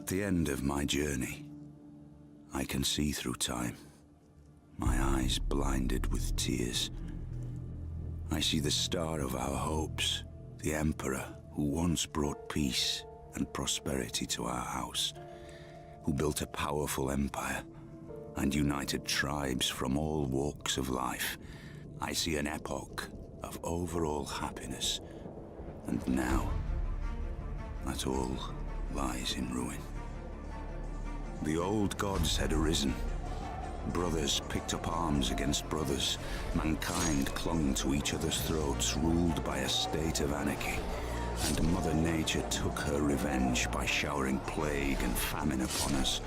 At the end of my journey, I can see through time, my eyes blinded with tears. I see the star of our hopes, the Emperor who once brought peace and prosperity to our house, who built a powerful empire and united tribes from all walks of life. I see an epoch of overall happiness, and now that all lies in ruin. The old gods had arisen. Brothers picked up arms against brothers. Mankind clung to each other's throats, ruled by a state of anarchy. And Mother Nature took her revenge by showering plague and famine upon us.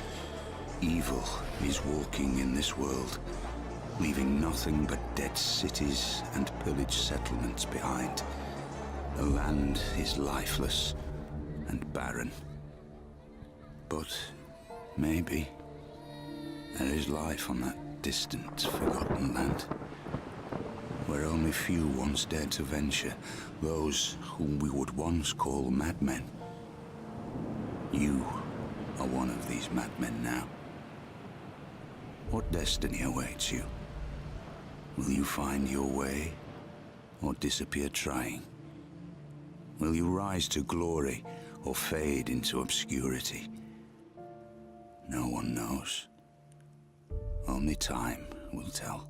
Evil is walking in this world, leaving nothing but dead cities and pillaged settlements behind. The land is lifeless and barren. But maybe there is life on that distant, forgotten land, where only few once dared to venture, those whom we would once call madmen. You are one of these madmen now. What destiny awaits you? Will you find your way, or disappear trying? Will you rise to glory, or fade into obscurity? No one knows. Only time will tell.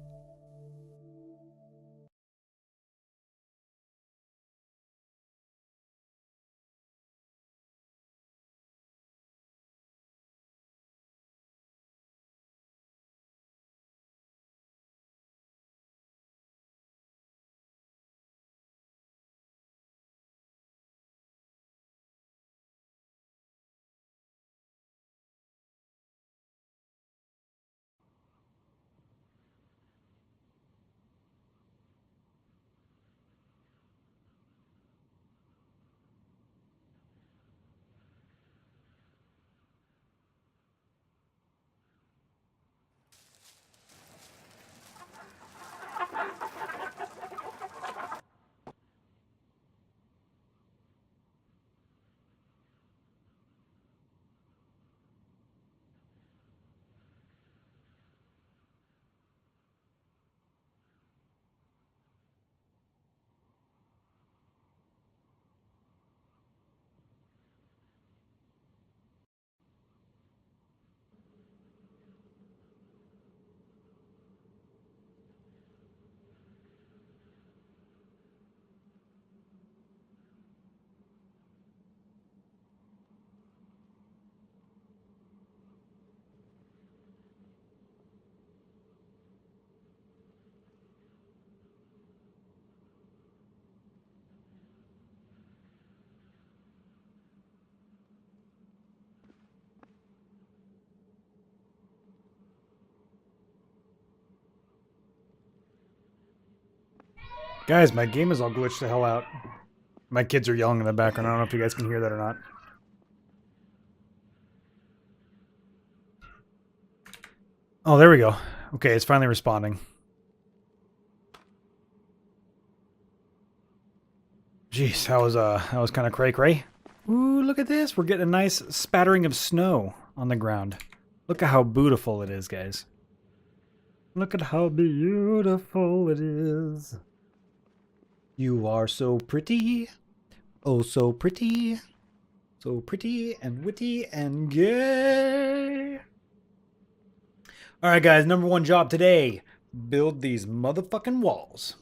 Guys, my game is all glitched the hell out. My kids are yelling in the background. I don't know if you guys can hear that or not. Oh, there we go. Okay, it's finally responding. Jeez, that was kind of cray-cray. Ooh, look at this. We're getting a nice spattering of snow on the ground. Look at how beautiful it is, guys. Look at how beautiful it is. You are so pretty. Oh, so pretty. So pretty and witty and gay. Alright, guys, number one job today. Build these motherfucking walls.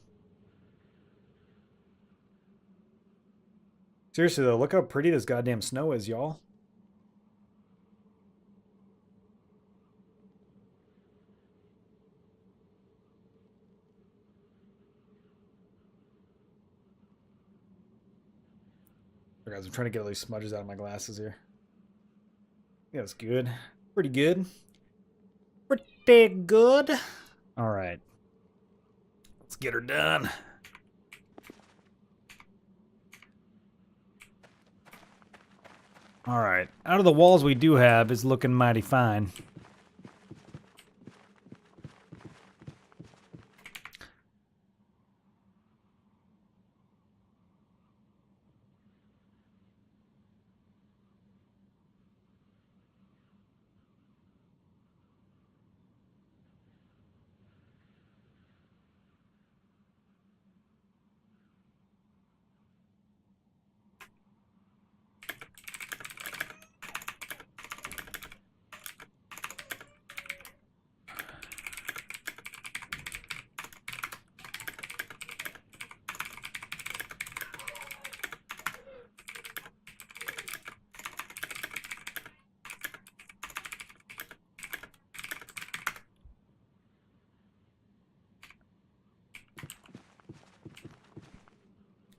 Seriously, though, look how pretty this goddamn snow is, y'all. Guys, I'm trying to get all these smudges out of my glasses here. Yeah, that's good. Pretty good. Pretty good. All right. Let's get her done. All right. Out of the walls we do have is looking mighty fine.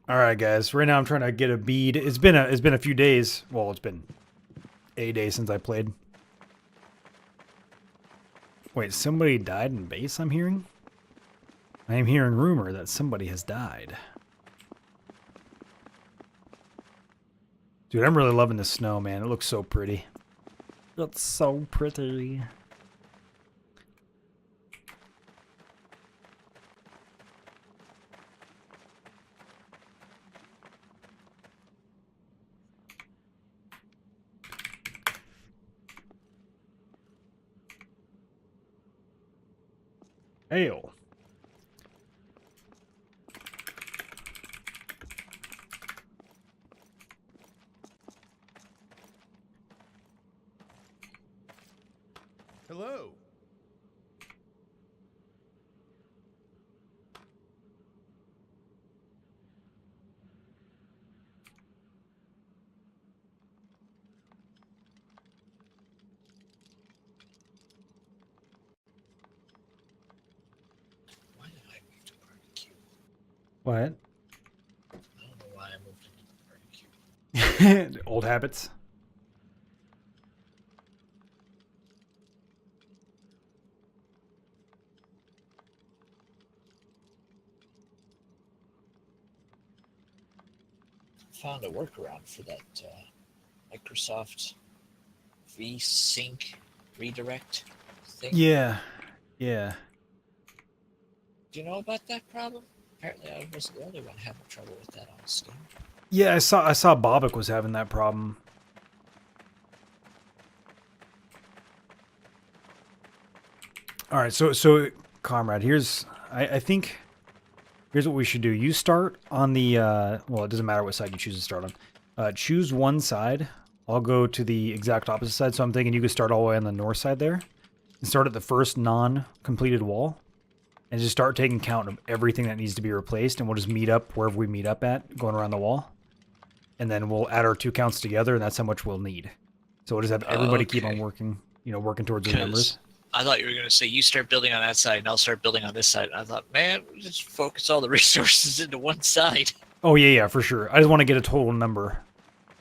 All right, guys. Right now I'm trying to get a bead. It's been a few days. Well, it's been a day since I played. Wait, somebody died in base, I'm hearing? I am hearing rumor that somebody has died. Dude, I'm really loving the snow, man. It looks so pretty. It's so pretty. Ale. Hello. Why did I move to barbecue? What? I don't know why I moved into barbecue. Old habits. Found a workaround for that Microsoft VSync redirect thing. Yeah. Yeah. Do you know about that problem? Apparently, I wasn't the only one having trouble with that on Steam. Yeah, I saw Bobak was having that problem. All right, so comrade, I think here's what we should do. You start on the well, it doesn't matter what side you choose to start on. Choose one side. I'll go to the exact opposite side. So I'm thinking you could start all the way on the north side there, and start at the first non-completed wall, and just start taking count of everything that needs to be replaced, and we'll just meet up wherever we meet up at, going around the wall, and then we'll add our 2 counts together, and that's how much we'll need. So we'll just have everybody keep on working, working towards the numbers. I thought you were going to say you start building on that side and I'll start building on this side. And I thought, man, we just focus all the resources into one side. Oh yeah, for sure. I just want to get a total number,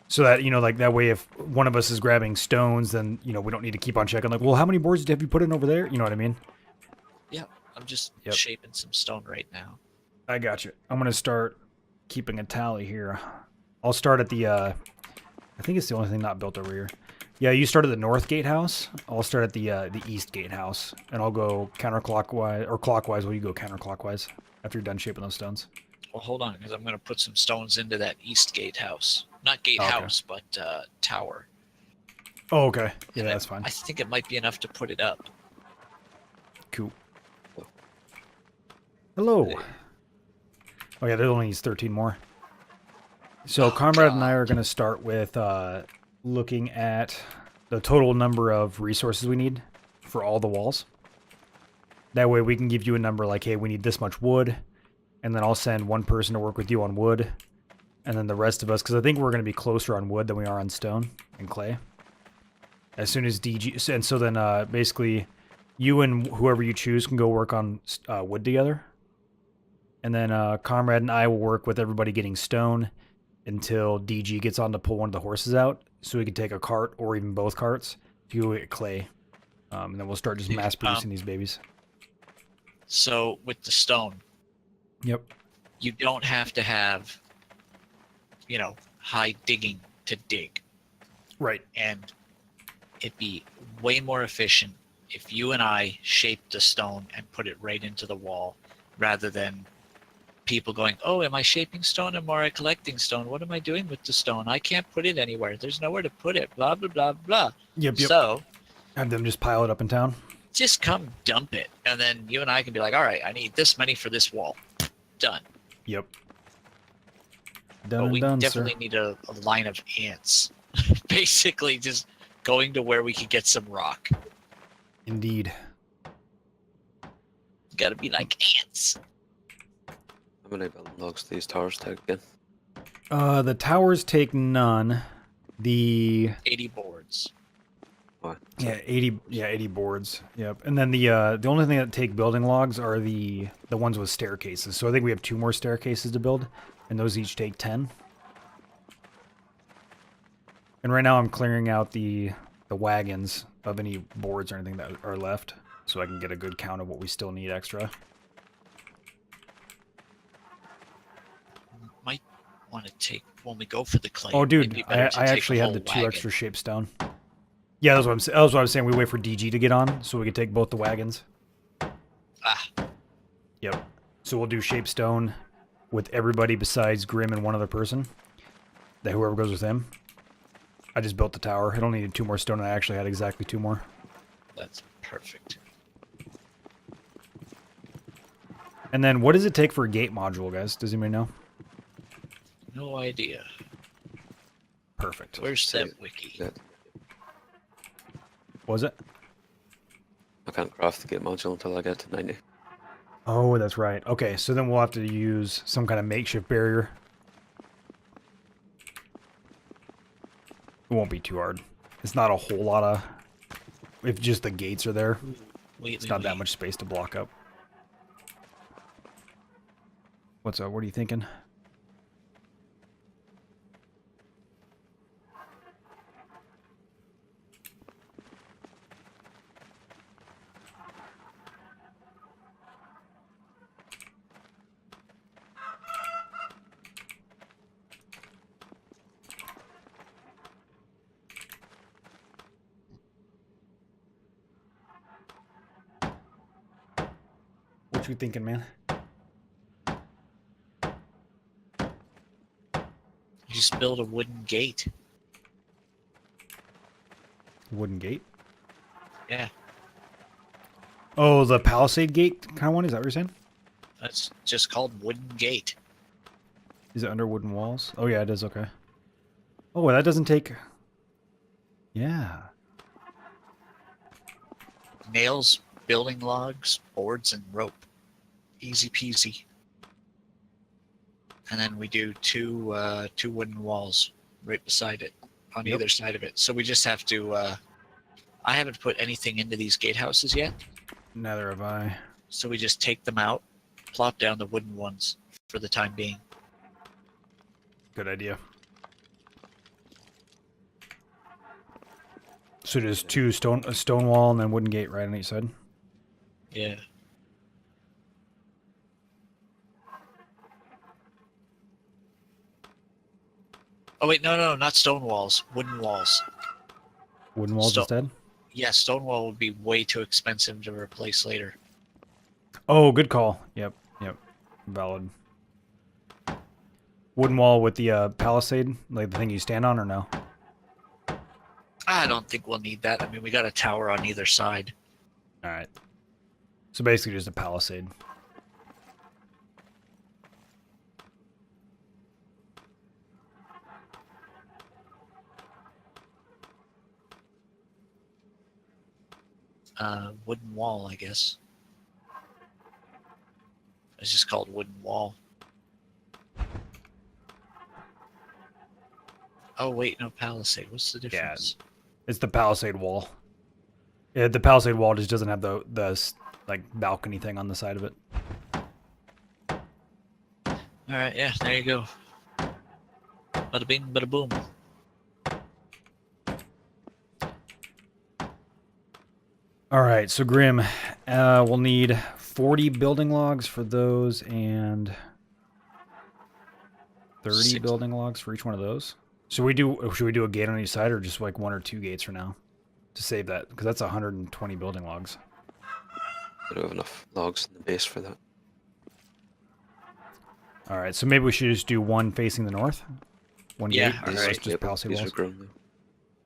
so that like that way, if one of us is grabbing stones, then we don't need to keep on checking. Like, well, how many boards have you put in over there? You know what I mean? Yeah, I'm just shaping some stone right now. I got you. I'm gonna start keeping a tally here. I'll start at the. I think it's the only thing not built over here. Yeah, you start at the north gatehouse. I'll start at the east gatehouse, and I'll go counterclockwise or clockwise while you go counterclockwise after you're done shaping those stones. Well, hold on, because I'm going to put some stones into that east gatehouse. Not gatehouse, but tower. Oh, okay. Yeah, And that's fine. I think it might be enough to put it up. Cool. Hello. Oh yeah, there only needs 13 more. So Comrade and I are going to start with looking at the total number of resources we need for all the walls. That way we can give you a number like, hey, we need this much wood, and then I'll send one person to work with you on wood, and then the rest of us, because I think we're going to be closer on wood than we are on stone and clay. As soon as DG, and so then basically you and whoever you choose can go work on wood together. And then Comrade and I will work with everybody getting stone until DG gets on to pull one of the horses out, so we can take a cart or even both carts to go get clay. And then we'll start just mass producing these babies. So with the stone, Yep. you don't have to have, high digging to dig. Right. And it'd be way more efficient if you and I shaped the stone and put it right into the wall, rather than people going, oh, am I shaping stone or am I collecting stone? What am I doing with the stone? I can't put it anywhere. There's nowhere to put it. Blah, blah, blah, blah. Yep. So Have them just pile it up in town. just come dump it. And then you and I can be like, all right, I need this many for this wall. Done. Yep. But Done we and done, definitely sir. need a line of ants. Basically just going to where we could get some rock. Indeed. Got to be like ants. How many building blocks do these towers take again? The towers take none. The 80 boards. Yeah, 80. Yeah, 80 boards. Yep. And then the only thing that take building logs are the ones with staircases. So I think we have 2 more staircases to build, and those each take 10. And right now I'm clearing out the wagons of any boards or anything that are left, so I can get a good count of what we still need extra. Might want to take when we go for the claim. Oh, it'd dude, be I better to take a actually had whole the 2 wagon. extra shape stone. Yeah, that's what I'm saying. That's what I was saying. We wait for DG to get on, so we can take both the wagons. Ah, Yep. So we'll do shape stone with everybody besides Grim and one other person. That whoever goes with him. I just built the tower. It only needed 2 more stone, and I actually had exactly 2 more. that's perfect. And then, what does it take for a gate module, guys? Does anybody know? No idea. Perfect. Where's that wiki? Yeah, What was it? I can't craft the gate module until I get to 90. Oh, that's right. Okay, so then we'll have to use some kind of makeshift barrier. It won't be too hard. It's not a whole lot of... If just the gates are there, it's not that much space to block up. What's up? What are you thinking? What you thinking, man? Just build a wooden gate. Wooden gate? Yeah, Oh, the palisade gate kind of one? Is that what you're saying? that's just called wooden gate. Is it under wooden walls? Oh, yeah, it is. Okay. Oh, well, that doesn't take... Yeah. Nails, building logs, boards, and rope. Easy peasy. And then we do two wooden walls right beside it, on Yep. either side of it. So we just have to. I haven't put anything into these gatehouses yet, Neither have I. so we just take them out, plop down the wooden ones for the time being. Good idea. So there's 2 a stone wall and then wooden gate right on each side. Yeah. Oh wait, no, not stone walls, wooden walls. Wooden walls instead? Yeah, stone wall would be way too expensive to replace later. Oh, good call. Yep. Valid. Wooden wall with the palisade, like the thing you stand on, or no? I don't think we'll need that. I mean, we got a tower on either side. All right. So basically just a palisade. Wooden wall, I guess. It's just called wooden wall. Oh wait, no, palisade. What's the difference? It's the palisade wall. Yeah, the palisade wall just doesn't have the like balcony thing on the side of it. All right, yeah, there you go. Bada bing, bada boom. All right, so Grim, we'll need 40 building logs for those and 30 Six. building logs for each one of those. Should we do a gate on each side or just like 1 or 2 gates for now to save that? Because that's 120 building logs. I don't have enough logs in the base for that. All right, so maybe we should just do 1 facing the north. 1 Yeah, gate. all Just- right. Just Yeah, but palisade these walls. are grown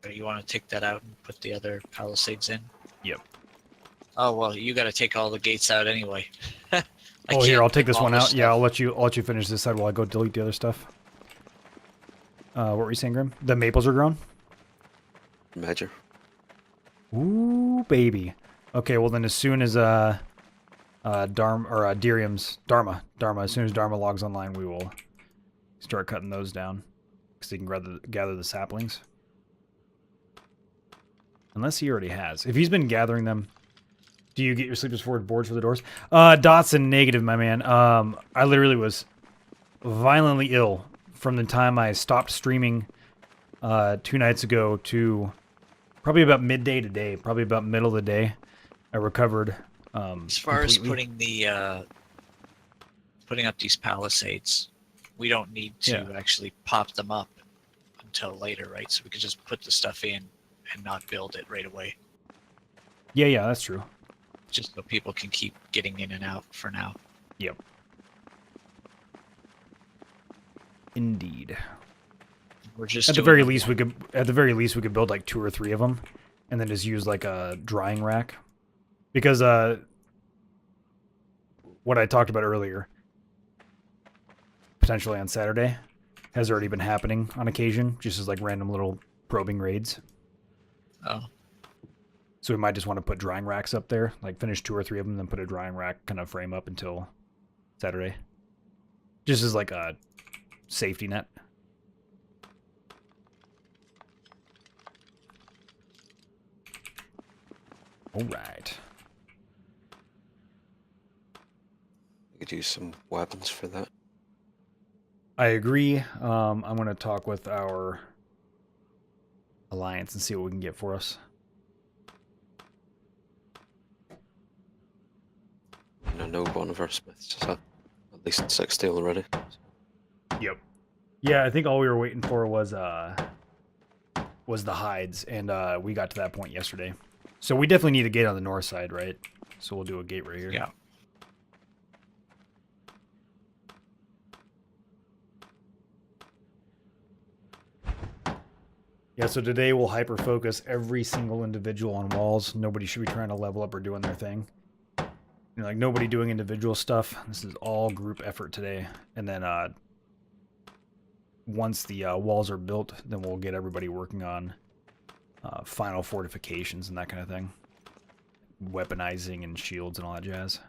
now. You want to take that out and put the other palisades in? Yep. Oh well, you got to take all the gates out anyway. Oh, here, I'll take this one out. Stuff. Yeah, I'll let you finish this side while I go delete the other stuff. What were you saying, Grim? The maples are grown? Major. Ooh, baby. Okay, well then as soon as Dharma, as soon as Dharma logs online, we will start cutting those down because they can gather the saplings. Unless he already has. If he's been gathering them, do you get your sleepers forward boards for the doors? Dotson, negative, my man. I literally was violently ill from the time I stopped streaming 2 nights ago to probably about midday today, probably about middle of the day. I recovered As far as completely. putting up these palisades, we don't need to actually pop them up until later, right? So we could just put the stuff in and not build it right away, Yeah, that's true. just so people can keep getting in and out for now. Yep. Indeed. We're just At the doing very them least, we could build like 2 or 3 of them, and then just use like a drying rack, because what I talked about earlier, potentially on Saturday, has already been happening on occasion, just as like random little probing raids. Oh, So we might just want to put drying racks up there, like finish 2 or 3 of them, then put a drying rack kind of frame up until Saturday, just as like a safety net. All right. We could use some weapons for that. I agree. I'm going to talk with our alliance and see what we can get for us. I know one of our smiths has had at least 6 steel already. Yep. Yeah, I think all we were waiting for was the hides, and we got to that point yesterday. So we definitely need a gate on the north side, right? So we'll do a gate right here. yeah. Yeah, so today we'll hyper-focus every single individual on walls. Nobody should be trying to level up or doing their thing. You know, like, nobody doing individual stuff. This is all group effort today. And then once the walls are built, then we'll get everybody working on final fortifications and that kind of thing. Weaponizing and shields and all that jazz.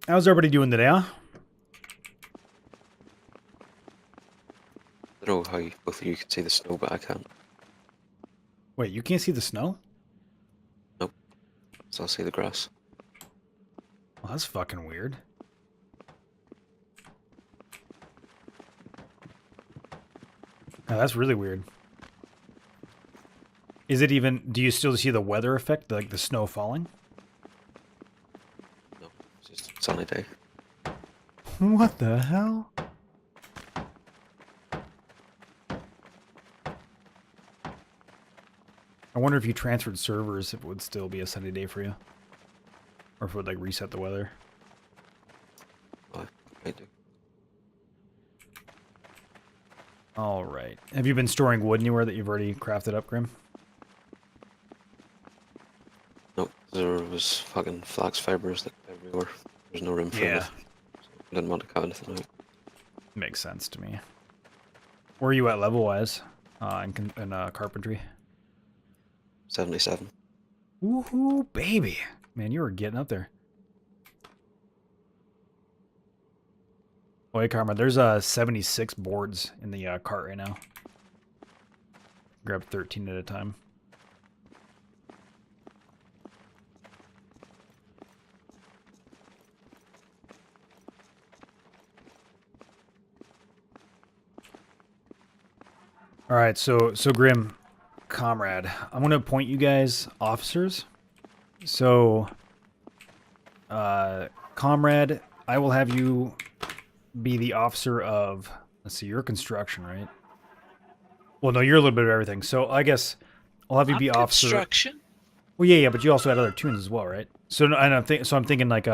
How's everybody doing today, huh? I don't know how both of you can see the snow, but I can't. Wait, you can't see the snow? Nope. So I'll see the grass. Well, that's fucking weird. Oh, that's really weird. Is it even... Do you still see the weather effect? Like the snow falling? No, it's just a sunny day. What the hell? I wonder if you transferred servers, if it would still be a sunny day for you. Or if it would, like, reset the weather. I do. Alright. Have you been storing wood anywhere that you've already crafted up, Grim? Nope, there was fucking flax fibers like everywhere. There's no room for Yeah. it. So I didn't want to cut anything out. Makes sense to me. Where are you at level-wise in carpentry? 77. Woohoo, baby! Man, you were getting up there. Boy, Karma, there's 76 boards in the cart right now. Grab 13 at a time. All right, so Grim, Comrade, I'm going to appoint you guys officers. So, Comrade, I will have you be the officer of, let's see, you're construction, right? Well, no, you're a little bit of everything. So I guess I'll have you be officer. Construction? Well, yeah, but you also had other tunes as well, right? So, and I'm thinking like,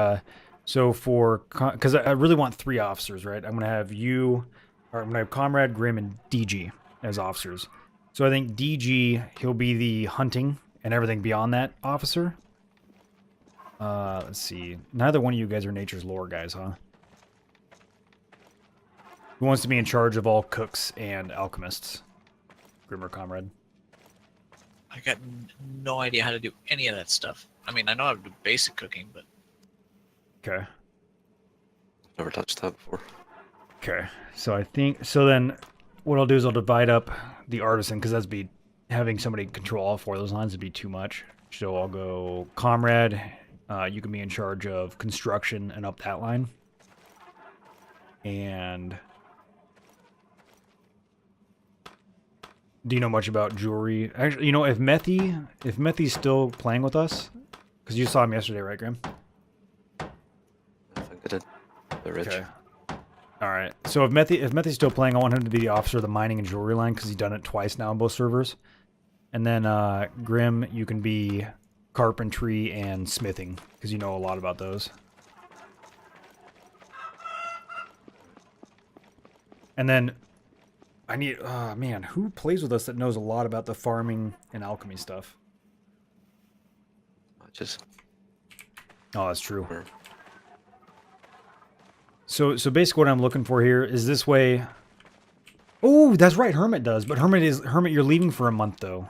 so for, because I really want 3 officers, right? I'm gonna have you, or I'm gonna have Comrade, Grim, and DG as officers. So I think DG, he'll be the hunting and everything beyond that officer. Let's see. Neither one of you guys are Nature's Lore guys, huh? Who wants to be in charge of all cooks and alchemists? Grim or Comrade? I got no idea how to do any of that stuff. I mean, I know how to do basic cooking, but Okay. Never touched that before. Okay. So I think so. Then what I'll do is I'll divide up the artisan because that'd be having somebody control all four of those lines would be too much. So I'll go Comrade. You can be in charge of construction and up that line. And do you know much about jewelry? Actually, you know, if Methy's still playing with us, because you saw him yesterday, right, Graham? I think I did. They're rich. Okay. All right. So if Methy's still playing, I want him to be the officer of the mining and jewelry line because he's done it twice now on both servers. And then Grim, you can be carpentry and smithing because you know a lot about those. And then I need, man, who plays with us that knows a lot about the farming and alchemy stuff? Just. Oh, that's true. Or, So basically what I'm looking for here is this way. Oh, that's right, Hermit does. But Hermit, you're leaving for a month, though.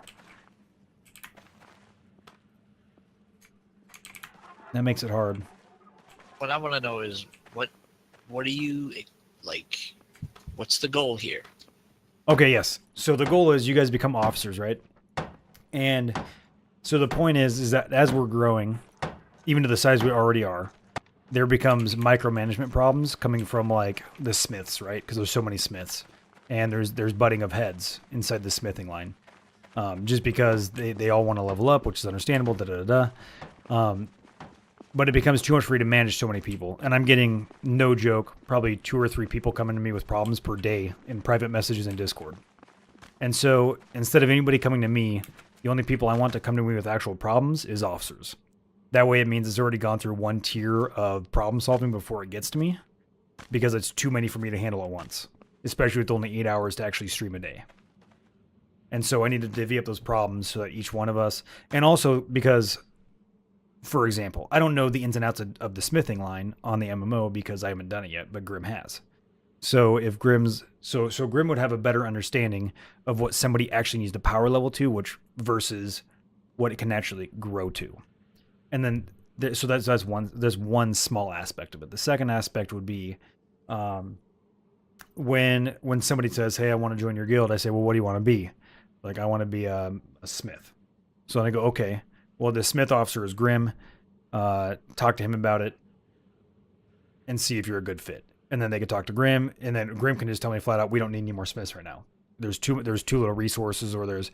That makes it hard. what I want to know is what do you like? What's the goal here? Okay, yes. So the goal is you guys become officers, right? And so the point is that as we're growing, even to the size we already are, there becomes micromanagement problems coming from like the smiths, right? Because there's so many smiths, and there's butting of heads inside the smithing line, just because they all want to level up, which is understandable. But it becomes too much for you to manage so many people, and I'm getting, no joke, probably 2 or 3 people coming to me with problems per day in private messages in Discord. And so instead of anybody coming to me, the only people I want to come to me with actual problems is officers. That way it means it's already gone through one tier of problem solving before it gets to me, because it's too many for me to handle at once, especially with only 8 hours to actually stream a day. And so I need to divvy up those problems so that each one of us, and also because, for example, I don't know the ins and outs of the smithing line on the MMO because I haven't done it yet, but Grim has. So if Grim's, so Grim would have a better understanding of what somebody actually needs to power level to, which versus what it can actually grow to. And then, so that's one, there's one small aspect of it. The second aspect would be, when somebody says, hey, I want to join your guild, I say, well, what do you want to be? Like, I want to be a smith. So then I go, okay, well, the smith officer is Grim. Talk to him about it and see if you're a good fit. And then they could talk to Grim, and then Grim can just tell me flat out, we don't need any more smiths right now. There's too little resources, or there's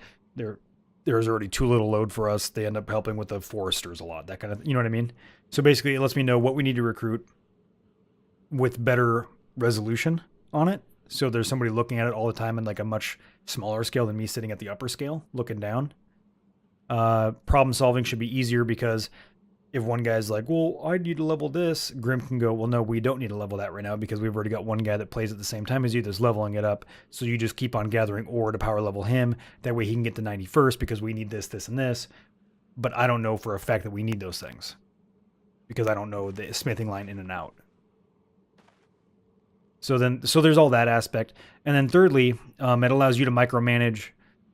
already too little load for us. They end up helping with the foresters a lot, that kind of, you know what I mean? So basically it lets me know what we need to recruit with better resolution on it. So there's somebody looking at it all the time in like a much smaller scale than me sitting at the upper scale looking down. Problem solving should be easier because if one guy's like, well, I need to level this, Grim can go, well, no, we don't need to level that right now because we've already got one guy that plays at the same time as you that's leveling it up. So you just keep on gathering ore to power level him. That way he can get to 91st because we need this, this, and this. But I don't know for a fact that we need those things because I don't know the smithing line in and out. So there's all that aspect. And then thirdly, it allows you to micromanage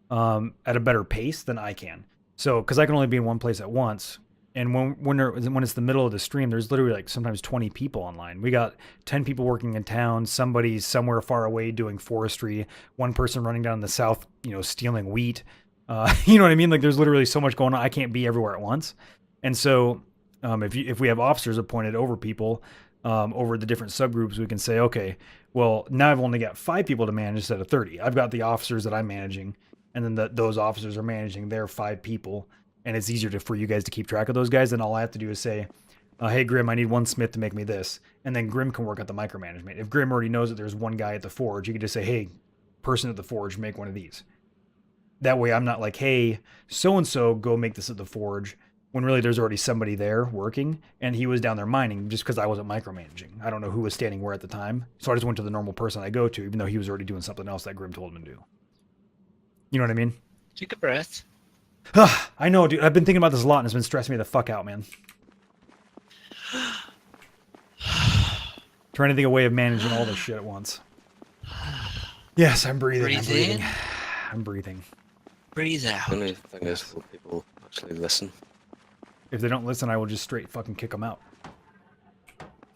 at a better pace than I can. So, because I can only be in one place at once. And when it's the middle of the stream, there's literally like sometimes 20 people online. We got 10 people working in town. Somebody's somewhere far away doing forestry. One person running down in the south, stealing wheat. You know what I mean? Like there's literally so much going on. I can't be everywhere at once. And so if we have officers appointed over people, over the different subgroups, we can say, okay, well, now I've only got 5 people to manage instead of 30. I've got the officers that I'm managing, and then those officers are managing their 5 people. And it's easier for you guys to keep track of those guys. Then all I have to do is say, hey, Grim, I need one smith to make me this. And then Grim can work at the micromanagement. If Grim already knows that there's one guy at the forge, you can just say, hey, person at the forge, make one of these. That way I'm not like, hey, so-and-so, go make this at the forge, when really there's already somebody there working, and he was down there mining just because I wasn't micromanaging. I don't know who was standing where at the time. So I just went to the normal person I go to, even though he was already doing something else that Grim told him to do. You know what I mean? Take a breath. I know, dude. I've been thinking about this a lot, and it's been stressing me the fuck out, man. Trying to think of a way of managing all this shit at once. Yes, I'm breathing. I'm Breathe breathing. in. I'm breathing. Breathe out. The only thing is, will people actually listen? If they don't listen, I will just straight fucking kick them out.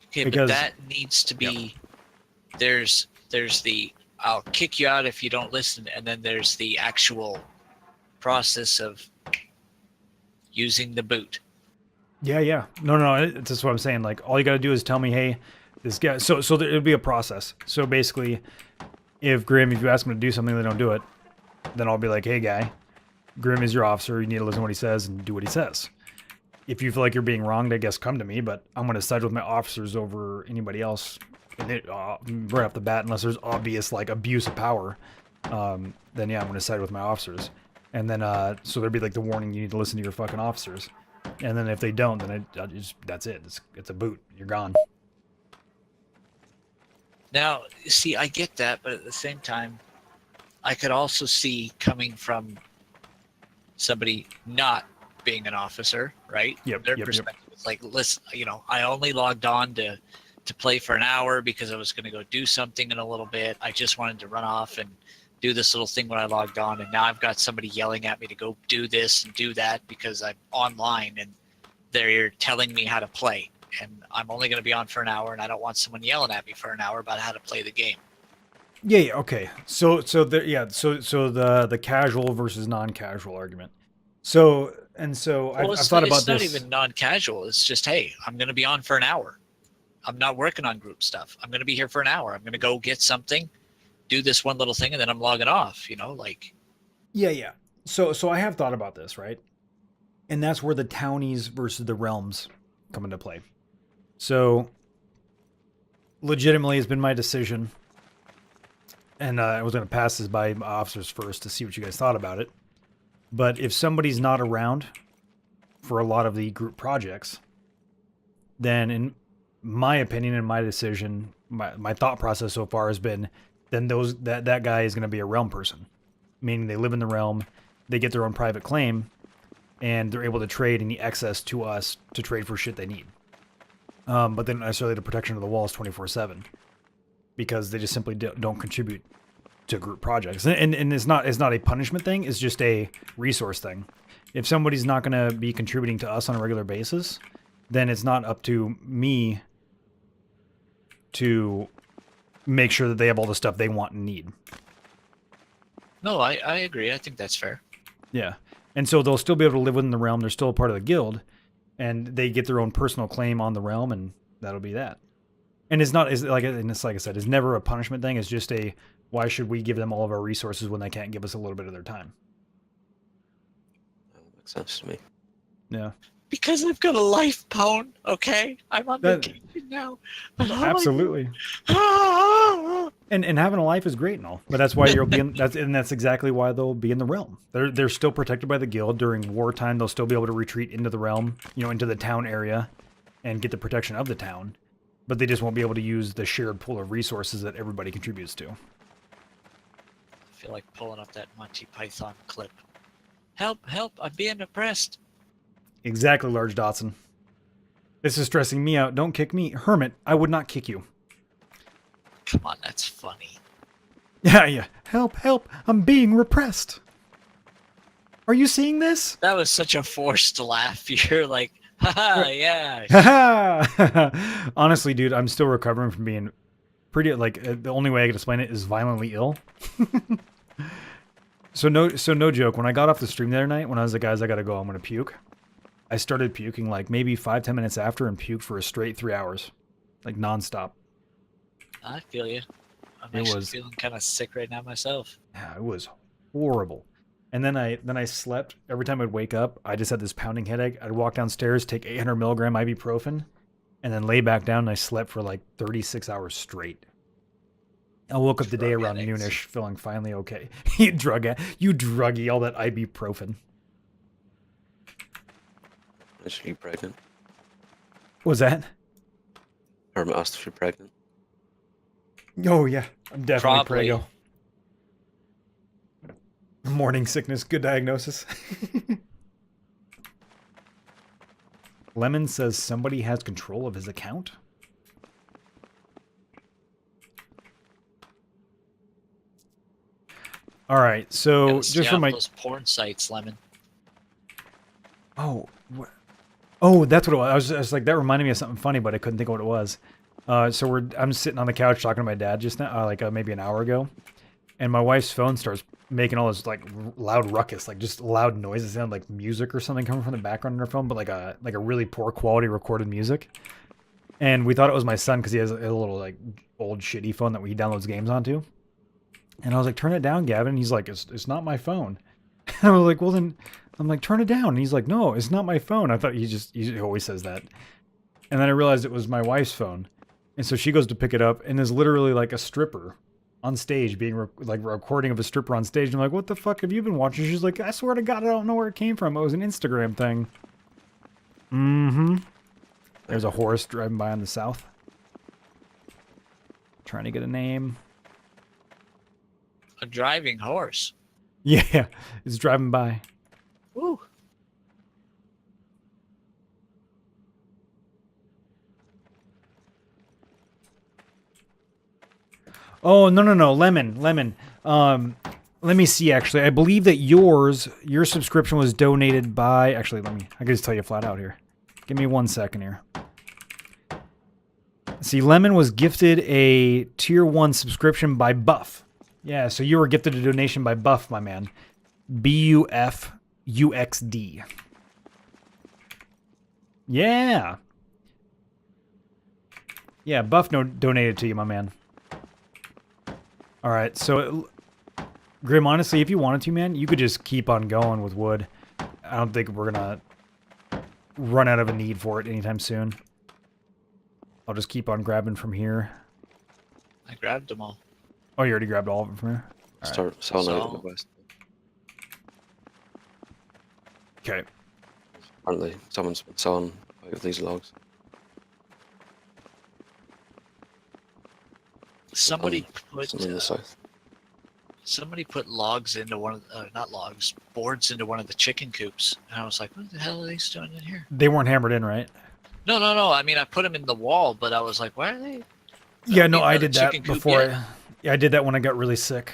Okay, Because- but that needs to be. There's the I'll kick you out if you don't listen, and then there's the actual process of using the boot. Yeah, yeah. No, it's just what I'm saying. Like, all you got to do is tell me, hey, this guy. So it'll be a process. So basically, if Grim, if you ask him to do something, they don't do it, then I'll be like, hey, guy, Grim is your officer. You need to listen to what he says and do what he says. If you feel like you're being wronged, I guess come to me. But I'm going to side with my officers over anybody else. And right off the bat, unless there's obvious like abuse of power, then yeah, I'm going to side with my officers. And then so there'd be like the warning: you need to listen to your fucking officers. And then if they don't, then I just, that's it. It's a boot. You're gone. Now, see, I get that, but at the same time, I could also see coming from somebody not being an officer, right? Yep, Their yep. perspective is like, listen, I only logged on to play for an hour because I was going to go do something in a little bit. I just wanted to run off and do this little thing when I logged on, and now I've got somebody yelling at me to go do this and do that because I'm online and they're telling me how to play. And I'm only going to be on for an hour, and I don't want someone yelling at me for an hour about how to play the game. Yeah, okay. So the casual versus non-casual argument. So I've thought about it's not this. even non-casual. It's just, hey, I'm going to be on for an hour. I'm not working on group stuff. I'm going to be here for an hour. I'm going to go get something, do this one little thing, and then I'm logging off. Yeah. So I have thought about this, right? And that's where the townies versus the realms come into play. So legitimately, it's been my decision, and I was going to pass this by my officers first to see what you guys thought about it. But if somebody's not around for a lot of the group projects, then in my opinion and my decision, my thought process so far has been, then that guy is going to be a realm person, meaning they live in the realm, they get their own private claim, and they're able to trade any excess to us to trade for shit they need. But then necessarily the protection of the walls 24/7, because they just simply don't contribute to group projects. And it's not a punishment thing. It's just a resource thing. If somebody's not going to be contributing to us on a regular basis, then it's not up to me to make sure that they have all the stuff they want and need. No, I agree. I think that's fair. Yeah. And so they'll still be able to live within the realm. They're still a part of the guild, and they get their own personal claim on the realm, and that'll be that. And it's like I said, it's never a punishment thing. It's just a, why should we give them all of our resources when they can't give us a little bit of their time? That makes sense to me. Yeah. Because I've got a life, Pwn, okay? I'm on vacation now. Absolutely. Ah! And having a life is great and all, but that's why you'll be in, that's exactly why they'll be in the realm. They're still protected by the guild. During wartime, they'll still be able to retreat into the realm, into the town area, and get the protection of the town. But they just won't be able to use the shared pool of resources that everybody contributes to. I feel like pulling up that Monty Python clip. Help, I'm being oppressed. Exactly, Large Dotson. This is stressing me out. Don't kick me. Hermit, I would not kick you. Come on, that's funny. Yeah. Help, I'm being repressed. Are you seeing this? That was such a forced laugh. You're like, haha, yeah. Haha! Honestly, dude, I'm still recovering from being pretty, the only way I can explain it is violently ill. So no joke. When I got off the stream the other night, when I was like, guys, I gotta go, I'm gonna puke. I started puking like maybe 5-10 minutes after, and puked for a straight 3 hours, like nonstop. I feel you. I'm It actually was- feeling kind of sick right now myself. Yeah, it was horrible. And then I slept. Every time I'd wake up, I just had this pounding headache. I'd walk downstairs, take 800 milligram ibuprofen, and then lay back down, and I slept for like 36 hours straight. I woke up the day Drug around addicts. noonish, feeling finally okay. You druggie, all that ibuprofen. Is she pregnant? What was that? Hermit asked if you're pregnant. Oh yeah, I'm definitely Probably. prego. Morning sickness, good diagnosis. Lemon says somebody has control of his account. All right, so Gotta just stay for off my those porn sites, Lemon. oh, that's what it was. I was like, that reminded me of something funny, but I couldn't think of what it was. So I'm sitting on the couch talking to my dad just now, maybe an hour ago, and my wife's phone starts making all this like loud ruckus, like just loud noises, sound like music or something coming from the background on her phone, but like a really poor quality recorded music. And we thought it was my son because he has a little like old shitty phone that he downloads games onto. And I was like, "Turn it down, Gavin." And he's like, "It's not my phone." And I was like, "Well then," I'm like, "Turn it down." And he's like, "No, it's not my phone." I thought he always says that. And then I realized it was my wife's phone. And so she goes to pick it up, and there's literally like a stripper on stage being like a recording of a stripper on stage. And I'm like, "What the fuck have you been watching?" She's like, "I swear to God, I don't know where it came from. It was an Instagram thing." Mm-hmm. There's a horse driving by on the south. Trying to get a name. A driving horse. Yeah, it's driving by. Woo. Oh, no, Lemon. Let me see, actually. I believe that your subscription was donated by... Actually, I can just tell you flat out here. Give me 1 second here. See, Lemon was gifted a Tier 1 subscription by Buff. Yeah, so you were gifted a donation by Buff, my man. BUFUXD. Yeah. Yeah, Buff donated to you, my man. All right, so Grim, honestly, if you wanted to, man, you could just keep on going with wood. I don't think we're gonna run out of a need for it anytime soon. I'll just keep on grabbing from here. I grabbed them all. Oh, you already grabbed all of them from here? All Start selling out So- in the west. right. Okay. Apparently, someone's been selling out of these logs. Somebody put Some in the south. somebody put logs into one of not logs, boards into one of the chicken coops, and I was like, "What the hell are they doing in here?" They weren't hammered in, right? No. I mean, I put them in the wall, but I was like, "Why are they?" Yeah, no, Ain't I another did that chicken coop before. yet. Yeah, I did that when I got really sick.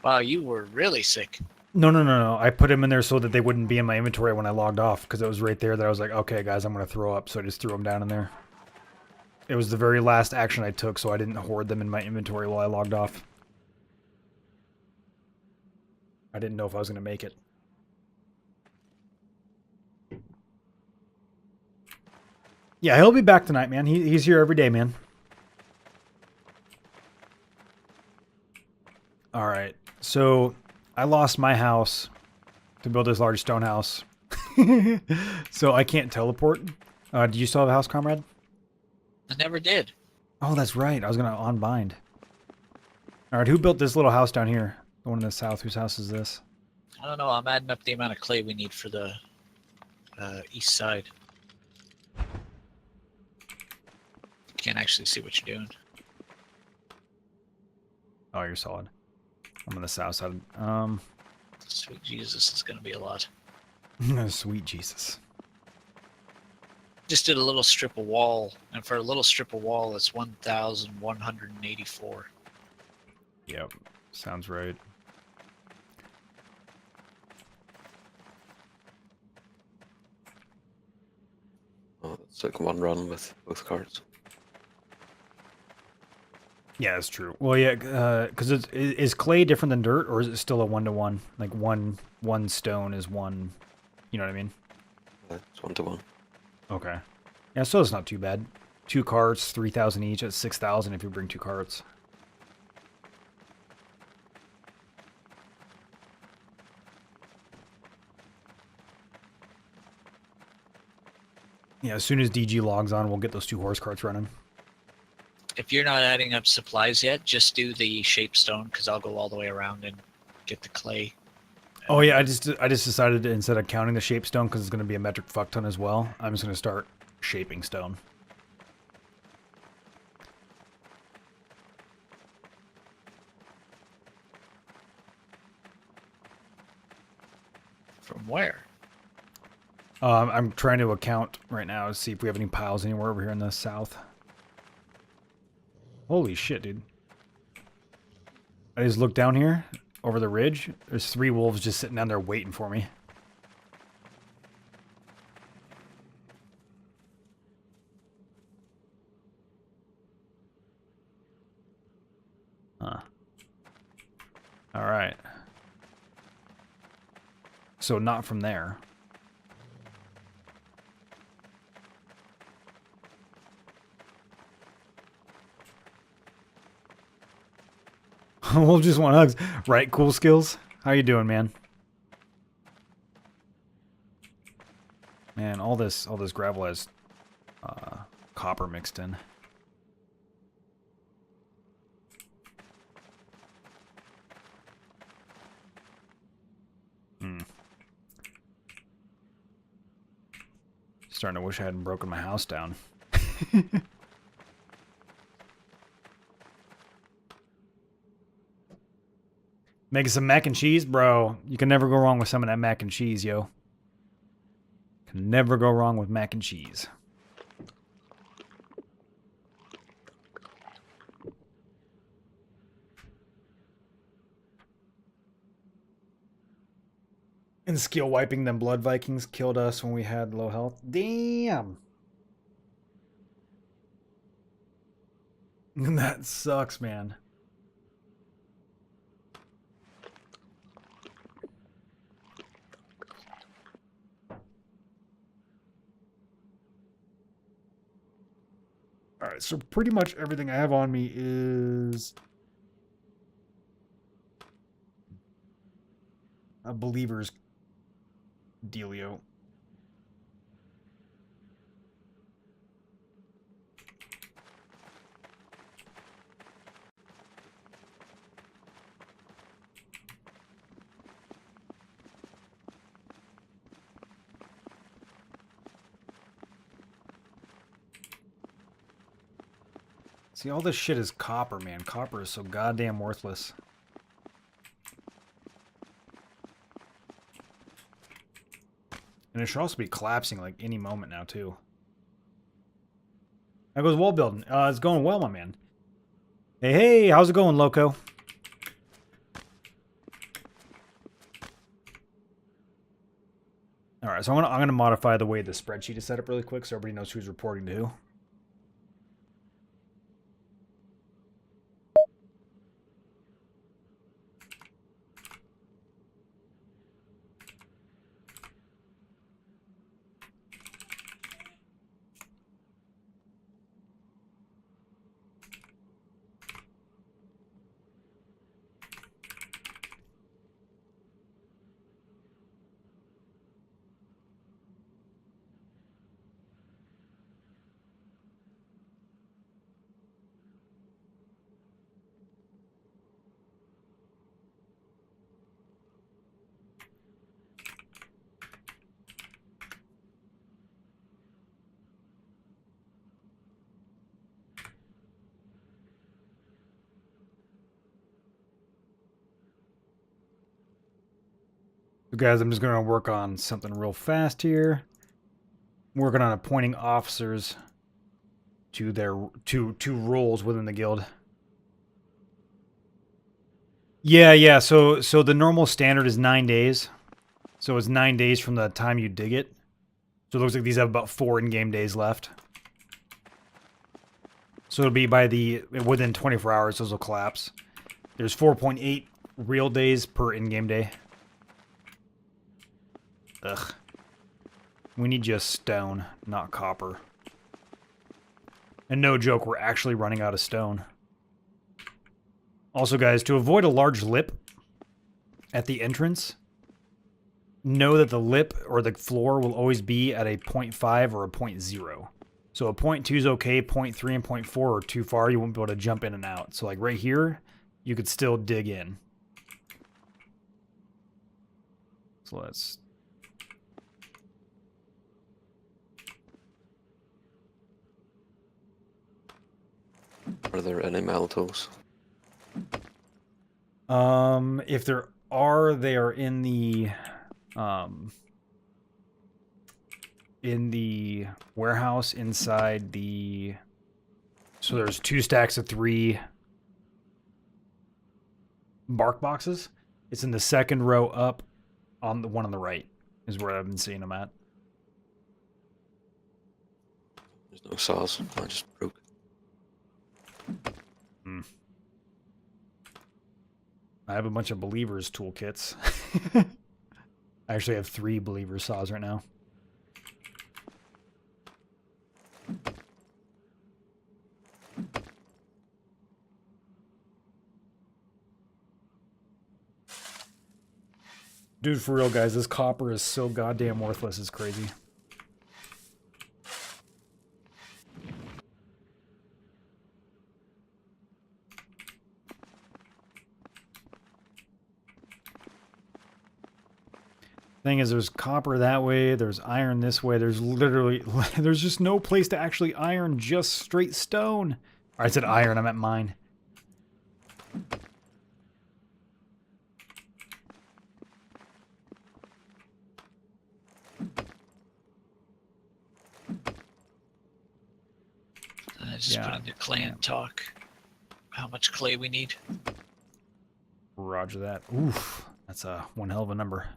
Wow, you were really sick. No. I put them in there so that they wouldn't be in my inventory when I logged off, because it was right there that I was like, okay, guys, I'm going to throw up. So I just threw them down in there. It was the very last action I took, so I didn't hoard them in my inventory while I logged off. I didn't know if I was going to make it. Yeah, he'll be back tonight, man. He's here every day, man. All right. So I lost my house to build this large stone house. So I can't teleport. Do you still have a house, comrade? I never did. Oh, that's right. I was going to unbind. All right. Who built this little house down here? The one in the south. Whose house is this? I don't know. I'm adding up the amount of clay we need for the east side. Can't actually see what you're doing. Oh, you're solid. I'm on the south side. Sweet Jesus, it's gonna be a lot. Sweet Jesus. Just did a little strip of wall, and for a little strip of wall, it's 1,184. Yep. Sounds right. Oh, it's like one run with both cards. Yeah, that's true. Well, yeah, because is clay different than dirt, or is it still a 1-to-1? Like one stone is one. You know what I mean? It's 1-to-1. Okay. Yeah, so it's not too bad. 2 carts, 3,000 each. That's 6,000 if you bring 2 carts. Yeah, as soon as DG logs on, we'll get those 2 horse carts running. If you're not adding up supplies yet, just do the shape stone, because I'll go all the way around and get the clay. Oh yeah, I just decided to, instead of counting the shape stone, because it's going to be a metric fuck ton as well, I'm just going to start shaping stone. From where? I'm trying to account right now to see if we have any piles anywhere over here in the south. Holy shit, dude. I just looked down here, over the ridge. There's 3 wolves just sitting down there waiting for me. Huh. All right. So not from there. Wolf just want hugs. Right, cool skills. How you doing, man? Man, all this gravel has copper mixed in. Starting to wish I hadn't broken my house down. Making some mac and cheese, bro. You can never go wrong with some of that mac and cheese, yo. Can never go wrong with mac and cheese. And skill wiping them blood Vikings killed us when we had low health. Damn. That sucks, man. All right, so pretty much everything I have on me is a believer's dealio. See, all this shit is copper, man. Copper is so goddamn worthless. And it should also be collapsing like any moment now, too. How goes wall building? It's going well, my man. Hey, hey, how's it going, Loco? All right, so I'm gonna modify the way the spreadsheet is set up really quick so everybody knows who's reporting to who. So guys, I'm just going to work on something real fast here. Working on appointing officers to their two roles within the guild. Yeah. So the normal standard is 9 days. So it's 9 days from the time you dig it. So it looks like these have about 4 in-game days left. So it'll be within 24 hours, those will collapse. There's 4.8 real days per in-game day. Ugh. We need just stone, not copper. And no joke, we're actually running out of stone. Also, guys, to avoid a large lip at the entrance, know that the lip or the floor will always be at a 0.5 or a 0.0. So a 0.2 is okay, 0.3 and 0.4 are too far. You won't be able to jump in and out. So like right here, you could still dig in. So let's... Are there any maltose? If there are, they are in the warehouse inside the... So there's 2 stacks of 3 bark boxes. It's in the second row up on the one on the right is where I've been seeing them at. There's no saws. I just broke. I have a bunch of Believers toolkits. I actually have 3 Believer saws right now. Dude, for real, guys, this copper is so goddamn worthless. It's crazy. Thing is, there's copper that way, there's iron this way, there's literally, there's just no place to actually iron just straight stone. Or I said iron, I meant mine. I just put in the clan talk. How much clay we need? Roger that. Oof, that's one hell of a number.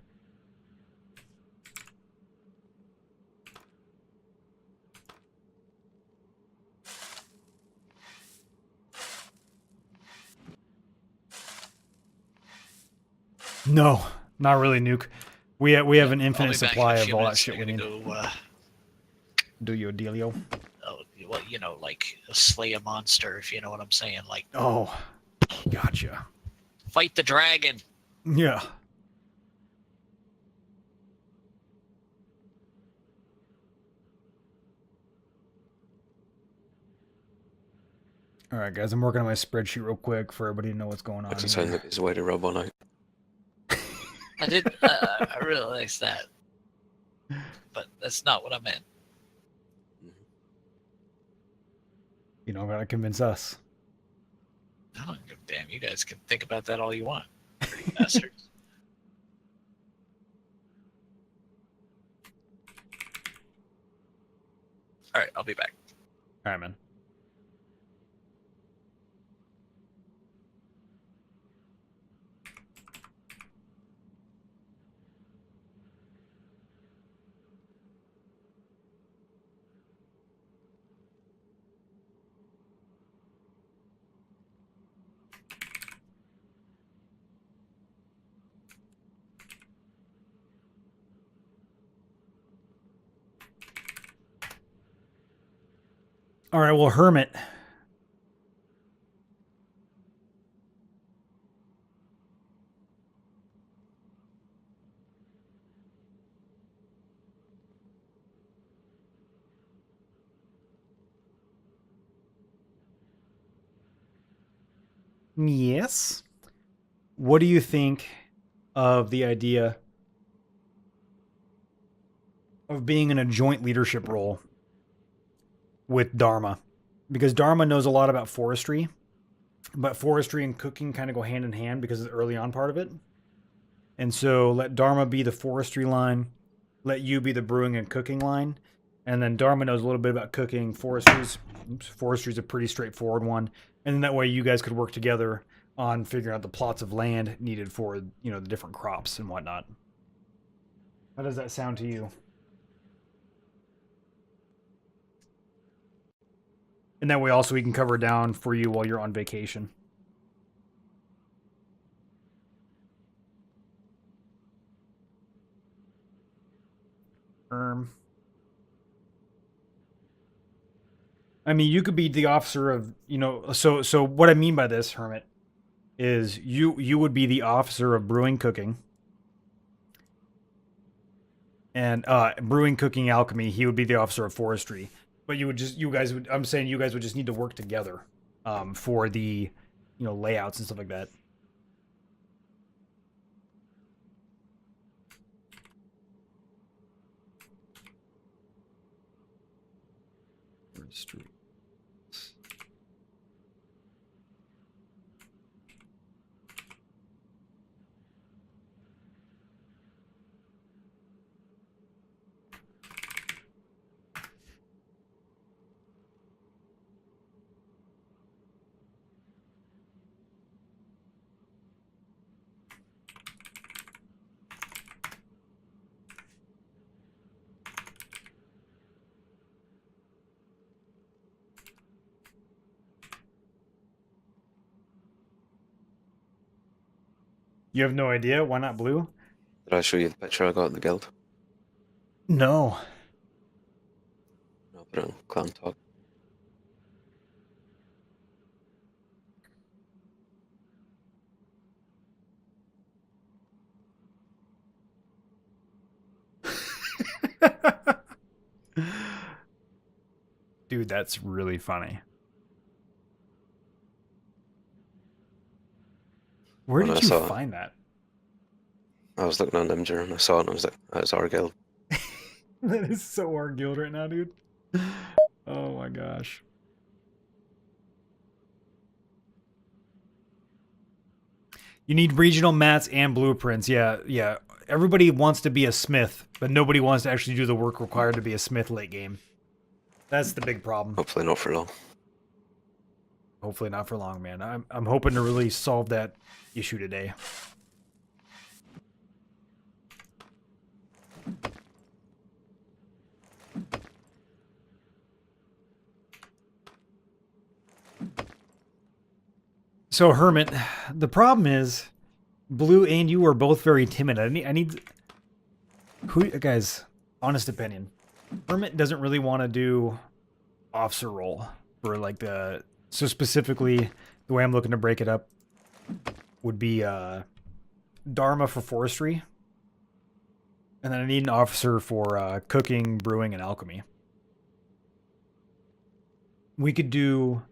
No, not really, Nuke. We have an infinite supply of all that shit we need. Do you, Delio? Oh, well, you know, like slay a monster, if you know what I'm saying. Like, Oh, gotcha. fight the dragon. Yeah. All right, guys, I'm working on my spreadsheet real quick for everybody to know what's going on. It sounds like he's way to rub on out. I did. I realized that, but that's not what I meant. You don't gotta convince us. I don't give a damn. You guys can think about that all you want. Bastards. All right, I'll be back. All right, man. All right, well, Hermit. Yes. What do you think of the idea of being in a joint leadership role with Dharma? Because Dharma knows a lot about forestry, but forestry and cooking kind of go hand in hand because it's the early on part of it. And so let Dharma be the forestry line, let you be the brewing and cooking line, and then Dharma knows a little bit about cooking. Forestry's a pretty straightforward one, and then that way you guys could work together on figuring out the plots of land needed for, you know, the different crops and whatnot. How does that sound to you? And that way also we can cover down for you while you're on vacation. I mean, you could be the officer of, you know, so what I mean by this, Hermit, is you would be the officer of brewing, cooking. And brewing, cooking, alchemy, he would be the officer of forestry. But I'm saying you guys would just need to work together for the, you know, layouts and stuff like that. Forestry. You have no idea? Why not blue? Did I show you the picture I got in the guild? No. I'll put it on Clan Talk. Dude, that's really funny. Where When did I you saw it, find that? I was looking on Imgur and I saw it and I was like, that's our guild. That is so our guild right now, dude. Oh my gosh. You need regional mats and blueprints. Yeah, yeah. Everybody wants to be a smith, but nobody wants to actually do the work required to be a smith late game. That's the big problem. Hopefully not for long. Hopefully not for long, man. I'm hoping to really solve that issue today. So Hermit, the problem is Blue and you are both very timid. I need who guys, honest opinion. Hermit doesn't really want to do officer role for like the so specifically the way I'm looking to break it up would be Dharma for forestry. And then I need an officer for cooking, brewing, and alchemy. We could do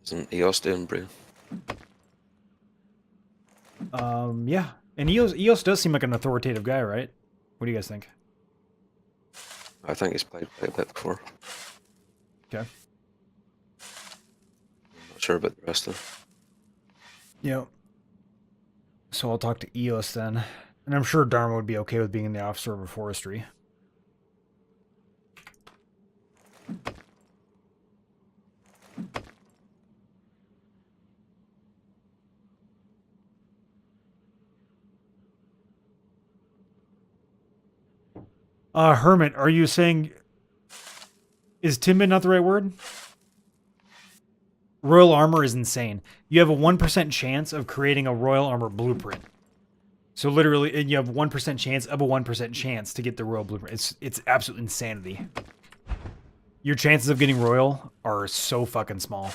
Isn't EOS doing brew? yeah. And Eos does seem like an authoritative guy, right? What do you guys think? I think he's played quite a bit before. Okay. I'm not sure about the rest of them. Yeah. So I'll talk to Eos then. And I'm sure Dharma would be okay with being the officer of forestry. Hermit, are you saying... Is timid not the right word? Royal armor is insane. You have a 1% chance of creating a royal armor blueprint. So literally, and you have 1% chance of a 1% chance to get the royal blueprint. It's absolute insanity. Your chances of getting royal are so fucking small.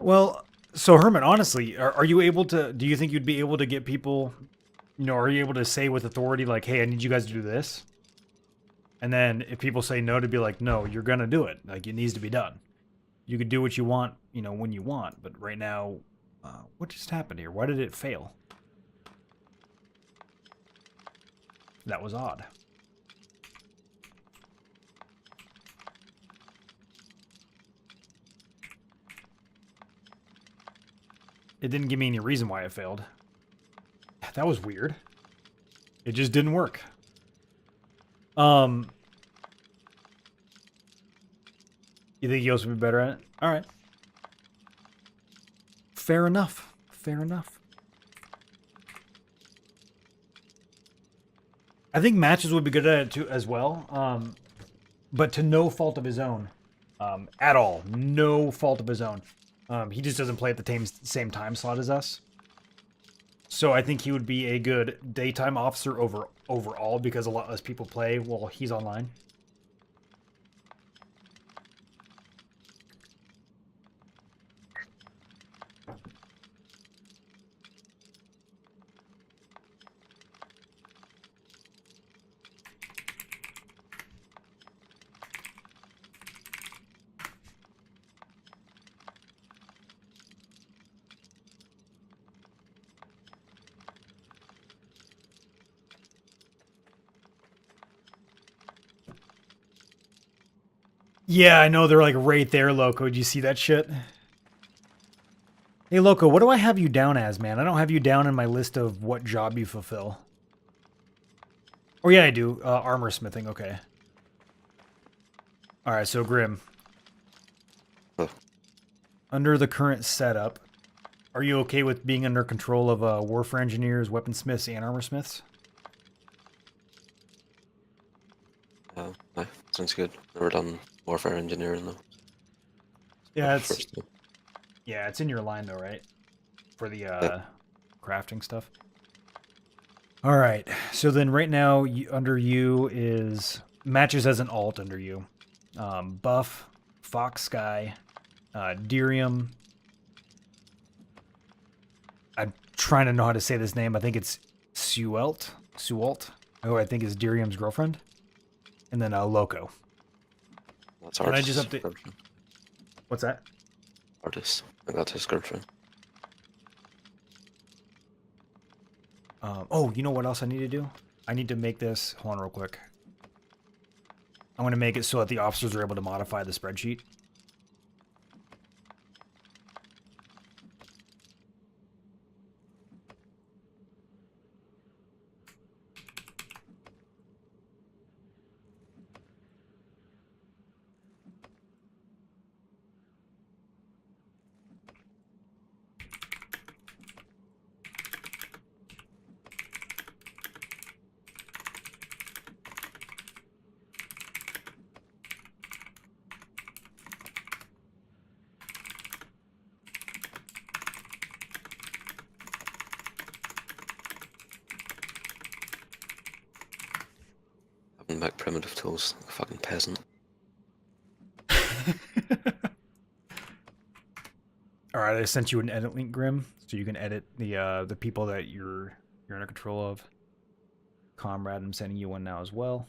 Well, so Herman, honestly, are you able to, do you think you'd be able to get people, you know, are you able to say with authority, like, hey, I need you guys to do this? And then if people say no, to be like, no, you're going to do it. Like, it needs to be done. You could do what you want, you know, when you want. But right now, what just happened here? Why did it fail? That was odd. It didn't give me any reason why it failed. That was weird. It just didn't work. You think Yos would be better at it? All right. Fair enough. Fair enough. I think Matches would be good at it too as well. But to no fault of his own. At all. No fault of his own. He just doesn't play at the same time slot as us. So I think he would be a good daytime officer overall because a lot less people play while he's online. Yeah, I know they're like right there, Loco. Did you see that shit? Hey, Loco, what do I have you down as, man? I don't have you down in my list of what job you fulfill. Oh, yeah, I do. Armor smithing, okay. Alright, so Grim. Oh. under the current setup, are you okay with being under control of warfare engineers, weaponsmiths, and armorsmiths? Aye, sounds good. Never done warfare engineering though. Yeah, it's First time. yeah, it's in your line though, right? For the Yep. crafting stuff. All right. So then, right now, under you is matches as an alt under you. Buff, Fox Sky, Dirium. I'm trying to know how to say this name. I think it's Suelt. Sualt. Oh, I think is Dirium's girlfriend. And then Loco. That's Can I artist. just update? Girlfriend. What's that? Artist. I think that's his girlfriend. Oh, you know what else I need to do? I need to make this. Hold on real quick. I'm going to make it so that the officers are able to modify the spreadsheet. Having back primitive tools, like a fucking peasant. All right, I sent you an edit link, Grim, so you can edit the people that you're under control of. Comrade, I'm sending you one now as well.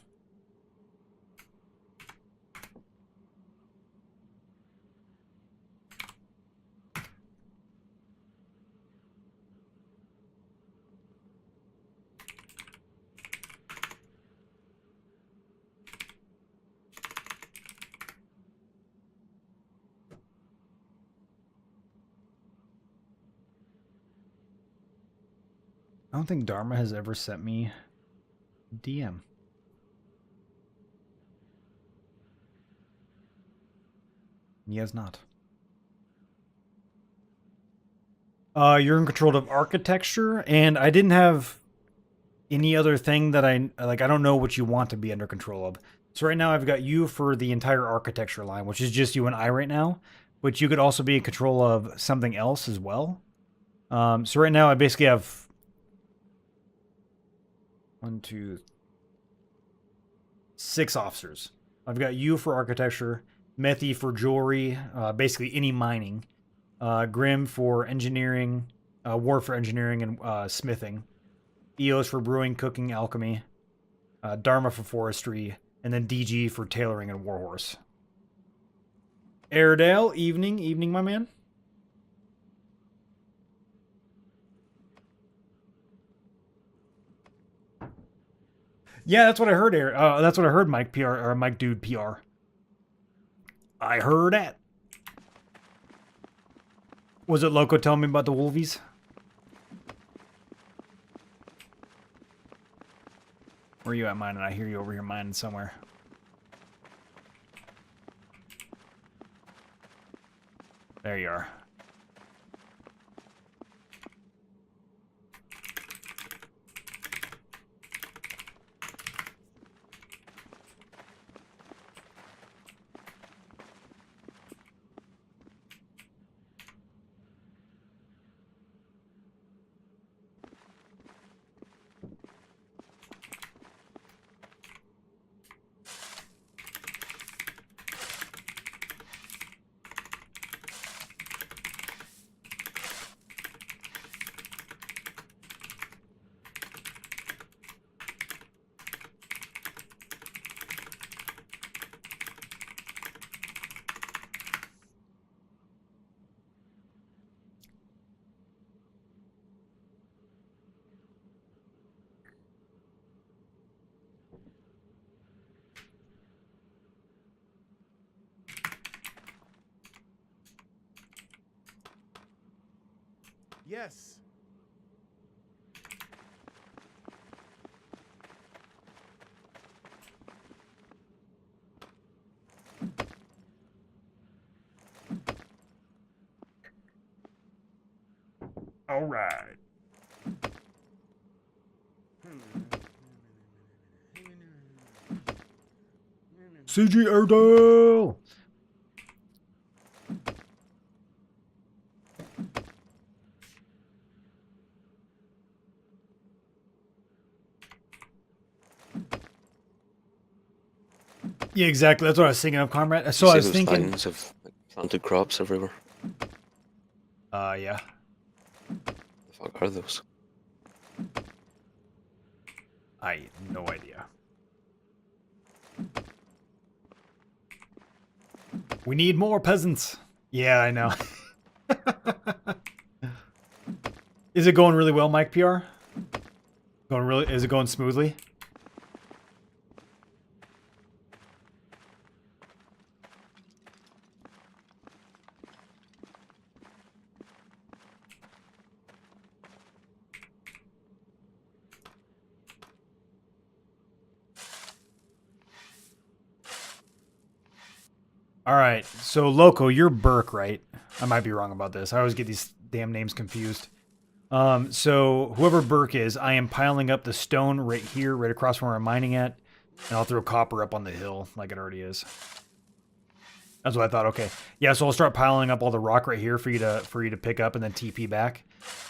I don't think Dharma has ever sent me DM. He has not. You're in control of architecture, and I didn't have any other thing that I like. I don't know what you want to be under control of. So right now I've got you for the entire architecture line, which is just you and I right now. But you could also be in control of something else as well. So right now I basically have 6 officers. I've got you for architecture, Methy for jewelry, basically any mining, Grim for engineering, War for engineering and smithing, Eos for brewing, cooking, alchemy, Dharma for forestry, and then DG for tailoring and warhorse. Airedale, evening, my man. Yeah, that's what I heard. That's what I heard. Mike PR or Mike Dude PR. I heard that. Was it Loco telling me about the Wolvies? Where are you at mining? I hear you over here mining somewhere. There you are. Yes. All right. CG Airedale! Yeah, exactly. That's what I was thinking of, comrade. So You I see was those thinking. vines of like, planted crops everywhere? Yeah. The fuck are those? I have no idea. We need more peasants. Yeah, I know. Is it going really well, Mike PR? Going really? Is it going smoothly? All right. So Loco, you're Burke, right? I might be wrong about this. I always get these damn names confused. So whoever Burke is, I am piling up the stone right here, right across from where I'm mining at, and I'll throw copper up on the hill like it already is. That's what I thought. Okay, yeah. So I'll start piling up all the rock right here for you to pick up and then TP back.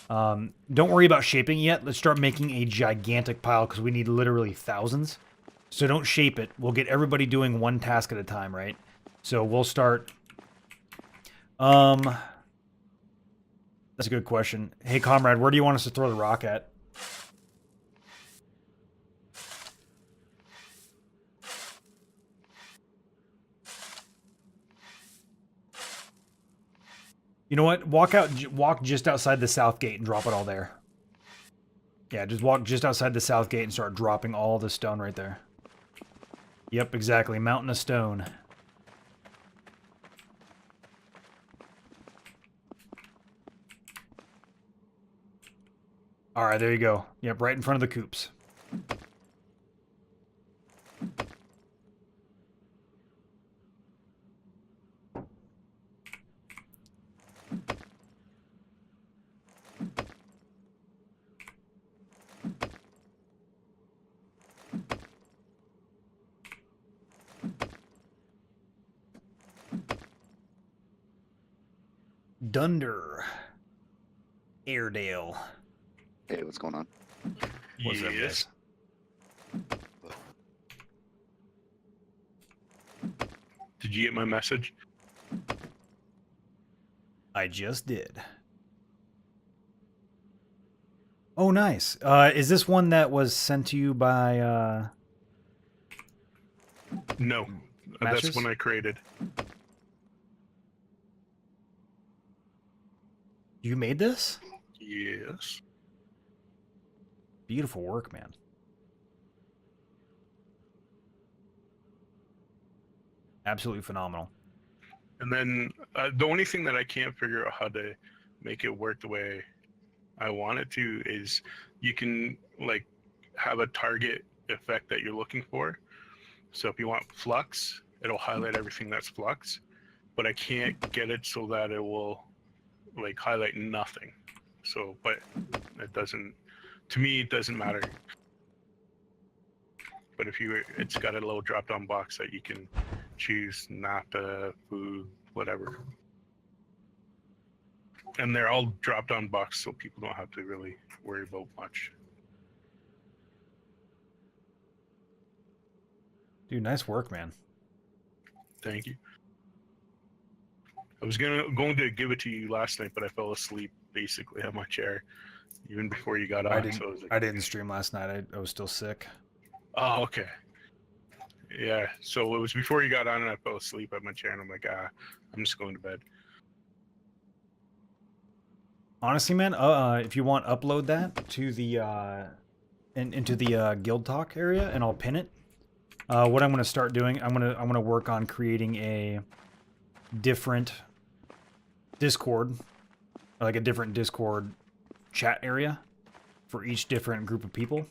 Don't worry about shaping yet. Let's start making a gigantic pile because we need literally thousands. So don't shape it. We'll get everybody doing one task at a time, right? So we'll start. That's a good question. Hey, comrade, where do you want us to throw the rock at? You know what? Walk just outside the south gate and drop it all there. Yeah, just walk just outside the south gate and start dropping all the stone right there. Yep, exactly. Mountain of stone. All right, there you go. Yep, right in front of the coops. Dunder. Airedale. Hey, what's going on? What's up, guys? Did you get my message? I just did. Oh, nice. Is this one that was sent to you by, No. Masters? That's one I created. You made this? Yes. Beautiful work, man. Absolutely phenomenal. And then the only thing that I can't figure out how to make it work the way I want it to is you can like have a target effect that you're looking for. So if you want flux, it'll highlight everything that's flux, but I can't get it so that it will like highlight nothing. So, but it doesn't, to me, it doesn't matter. But if you, it's got a little drop-down box that you can choose nafta, food, whatever. And they're all drop-down box, so people don't have to really worry about much. Dude, nice work, man. Thank you. I was going to give it to you last night, but I fell asleep basically on my chair even before you got on. I didn't stream last night. I was still sick. Oh, okay. Yeah, so it was before you got on and I fell asleep at my chair and I'm like, I'm just going to bed. Honestly, man, if you want, upload that to the into the guild talk area, and I'll pin it. What I'm going to start doing, I'm gonna work on creating a different Discord, like a different Discord chat area for each different group of people.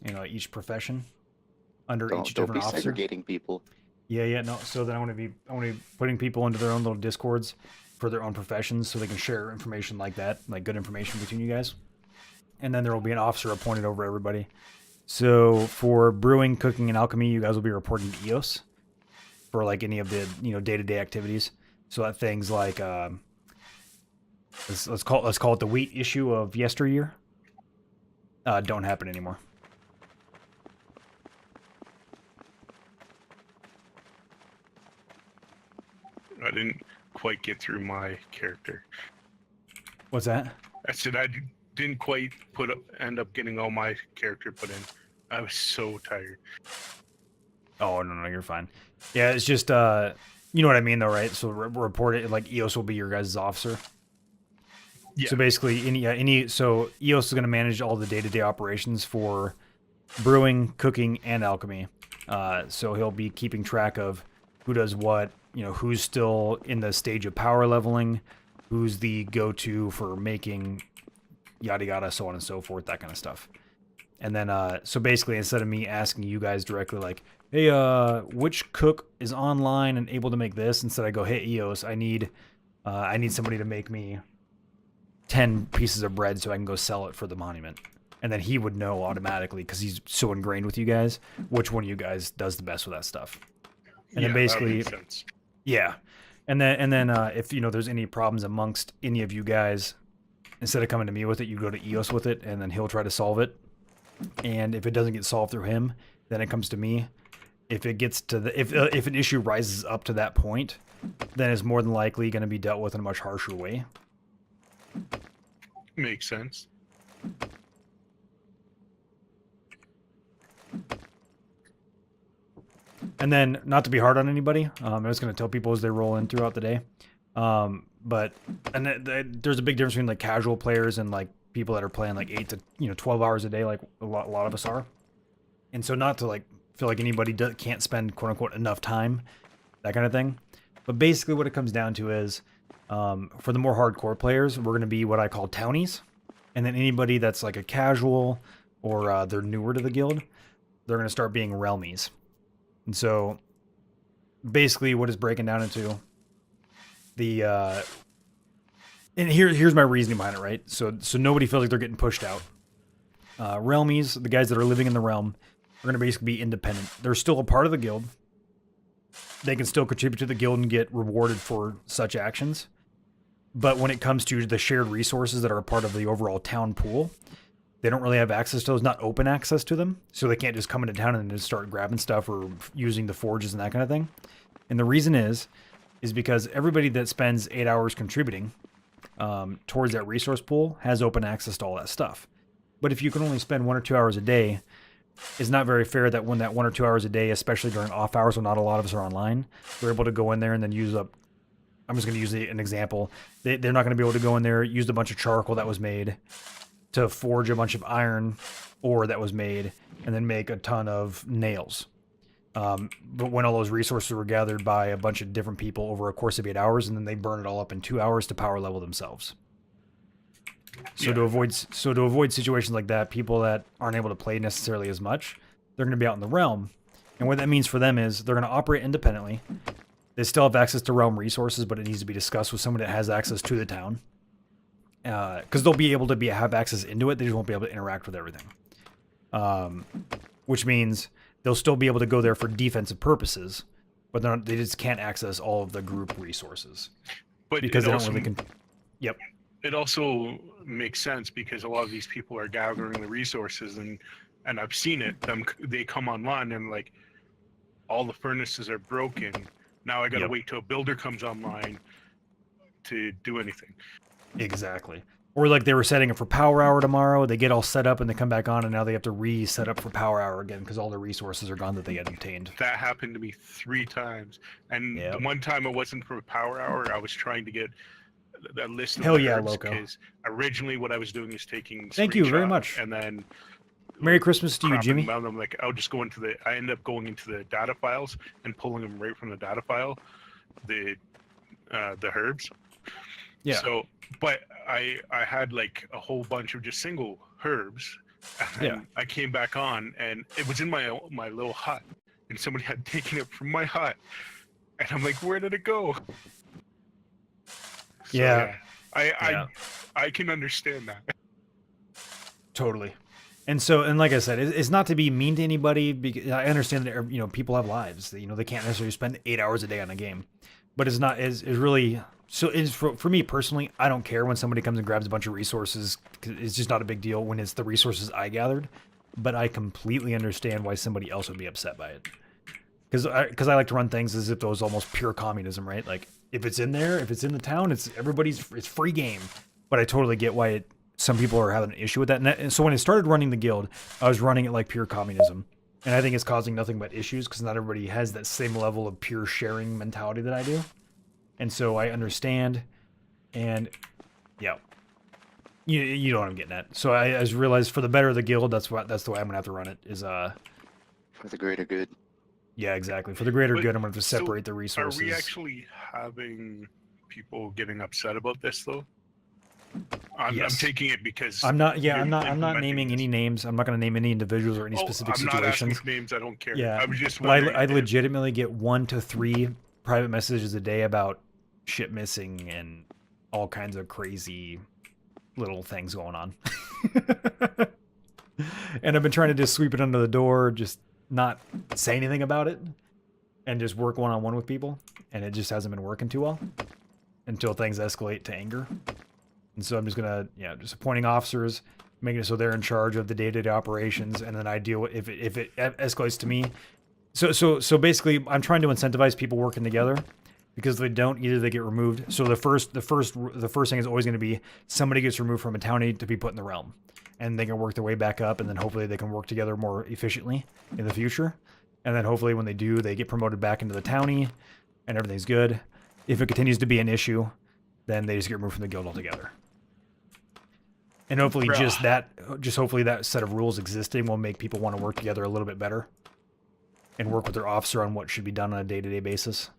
You know, each profession under each Don't different be officer. segregating people. Yeah, no. So then I want to be putting people into their own little discords, for their own professions, so they can share information like that, like good information between you guys. And then there will be an officer appointed over everybody. So for brewing, cooking, and alchemy, you guys will be reporting to EOS for like any of the day-to-day activities. So that things like let's call it the wheat issue of yesteryear don't happen anymore. I didn't quite get through my character. What's that? I said I didn't quite end up getting all my character put in. I was so tired. Oh, no, you're fine. Yeah, it's just, you know what I mean, though, right? So report it, like, EOS will be your guys' officer. Yeah. So basically, so EOS is going to manage all the day-to-day operations for brewing, cooking, and alchemy. So he'll be keeping track of who does what, who's still in the stage of power leveling, who's the go-to for making yada yada, so on and so forth, that kind of stuff. And then, so basically, instead of me asking you guys directly, like, hey, which cook is online and able to make this? Instead, I go, hey, EOS, I need somebody to make me 10 pieces of bread so I can go sell it for the monument. And then he would know automatically, because he's so ingrained with you guys, which one of you guys does the best with that stuff. And then basically, that makes sense. yeah. And then if there's any problems amongst any of you guys, instead of coming to me with it, you go to EOS with it, and then he'll try to solve it. And if it doesn't get solved through him, then it comes to me. If it gets to if an issue rises up to that point, then it's more than likely going to be dealt with in a much harsher way. Makes sense. And then, not to be hard on anybody, I'm just going to tell people as they roll in throughout the day. There's a big difference between like casual players and like people that are playing like 8 to 12 hours a day, like a lot of us are. And so, not to like feel like anybody can't spend quote unquote enough time, that kind of thing. But basically, what it comes down to is, for the more hardcore players, we're going to be what I call townies, and then anybody that's like a casual or they're newer to the guild, they're going to start being realmies. And so, basically, what it's breaking down into the and here's my reasoning behind it, right? So nobody feels like they're getting pushed out. Realmies, the guys that are living in the realm, are going to basically be independent. They're still a part of the guild. They can still contribute to the guild and get rewarded for such actions. But when it comes to the shared resources that are a part of the overall town pool, they don't really have access to those, not open access to them. So they can't just come into town and just start grabbing stuff or using the forges and that kind of thing. And the reason is because everybody that spends 8 hours contributing towards that resource pool has open access to all that stuff. But if you can only spend 1 or 2 hours a day, it's not very fair that when that 1 or 2 hours a day, especially during off hours when not a lot of us are online, we're able to go in there and then use up. I'm just going to use an example. They're not going to be able to go in there, use a bunch of charcoal that was made to forge a bunch of iron ore that was made, and then make a ton of nails. But when all those resources were gathered by a bunch of different people over a course of 8 hours, and then they burn it all up in 2 hours to power level themselves. So to avoid situations like that, people that aren't able to play necessarily as much, they're going to be out in the realm. And what that means for them is they're going to operate independently. They still have access to realm resources, but it needs to be discussed with someone that has access to the town. Because they'll be able to have access into it, they just won't be able to interact with everything. Which means they'll still be able to go there for defensive purposes, but they just can't access all of the group resources. But because they don't really Yep. It also makes sense because a lot of these people are gathering the resources, and I've seen it. They come online and like all the furnaces are broken. Now I gotta wait till a builder comes online to do anything. Exactly. Or like they were setting up for power hour tomorrow, they get all set up and they come back on, and now they have to reset up for power hour again because all the resources are gone that they had obtained. That happened to me 3 times, and the one time it wasn't for power hour. I was trying to get that list of herbs, because originally what I was doing is taking Thank you very much. And then Merry Christmas to you, Jimmy. I'm like, I'll just go into I end up going into the data files and pulling them right from the data file, the herbs. Yeah. So, but I had like a whole bunch of just single herbs. And I came back on, and it was in my little hut, and somebody had taken it from my hut, and I'm like, where did it go? So, Yeah. I can understand that. Totally. And so, and like I said, it's not to be mean to anybody, because I understand that, people have lives, that, they can't necessarily spend 8 hours a day on a game, but it's not, is really, so it's for me personally, I don't care when somebody comes and grabs a bunch of resources, 'cause it's just not a big deal when it's the resources I gathered, but I completely understand why somebody else would be upset by it. Because I like to run things as if it was almost pure communism, right? Like, if it's in there, if it's in the town, it's free game. But I totally get why some people are having an issue with that. And so when I started running the guild, I was running it like pure communism. And I think it's causing nothing but issues because not everybody has that same level of pure sharing mentality that I do. And so I understand. And yeah, you know what I'm getting at. So I just realized for the better of the guild, that's the way I'm gonna have to run it. Is For the greater good. Yeah, exactly. For the greater But good, I'm gonna have to so separate the resources. Are we actually having people getting upset about this though? I'm taking it because I'm not. Yeah, you're I'm not implementing naming this. any names. I'm not going to name any individuals or any Oh, specific I'm not asking situations. for names. I don't care. Yeah, I was just but wondering. I if- legitimately get 1 to 3 private messages a day about shit missing and all kinds of crazy little things going on. And I've been trying to just sweep it under the door, just not say anything about it, and just work one-on-one with people. And it just hasn't been working too well until things escalate to anger. And so I'm just gonna, just appointing officers, making it so they're in charge of the day-to-day operations, and then I deal with if it escalates to me. So basically, I'm trying to incentivize people working together, because if they don't, either they get removed. So the first thing is always going to be somebody gets removed from a townie to be put in the realm, and they can work their way back up, and then hopefully they can work together more efficiently in the future. And then hopefully when they do, they get promoted back into the townie, and everything's good. If it continues to be an issue, then they just get removed from the guild altogether. And hopefully hopefully that set of rules existing will make people want to work together a little bit better and work with their officer on what should be done on a day-to-day basis.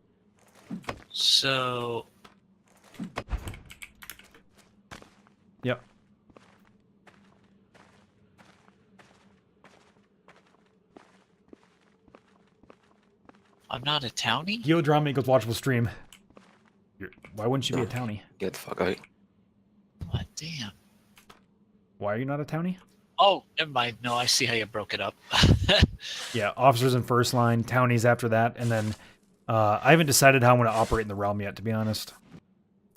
So, Yep. I'm not a townie? Geo drama equals watchable stream. Why wouldn't you be a townie? Get the fuck out. What? Damn. Why are you not a townie? Oh, never mind. No, I see how you broke it up. Yeah, officers in first line, townies after that, and then I haven't decided how I'm going to operate in the realm yet, to be honest.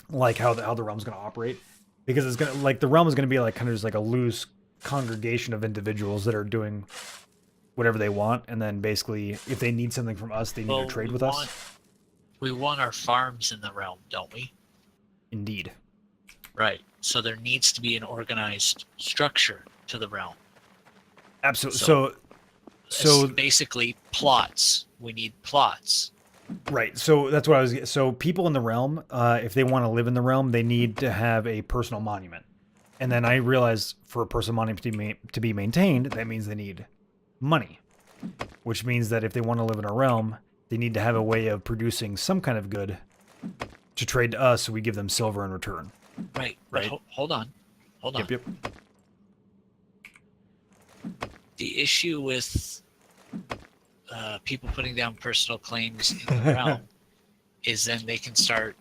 Like how the realm's going to operate, because it's gonna the realm is going to be like kind of just like a loose congregation of individuals that are doing whatever they want, and then basically if they need something from us, they need to trade with us. We want our farms in the realm, don't we? Indeed. Right. So there needs to be an organized structure to the realm. Absolutely. So basically plots. We need plots. Right. So that's what I was. So people in the realm, if they want to live in the realm, they need to have a personal monument. And then I realized for a personal monument to be maintained, that means they need money, which means that if they want to live in our realm, they need to have a way of producing some kind of good to trade to us, so we give them silver in return. Right. Right. Hold on. Yep. The issue with people putting down personal claims in the realm is then they can start.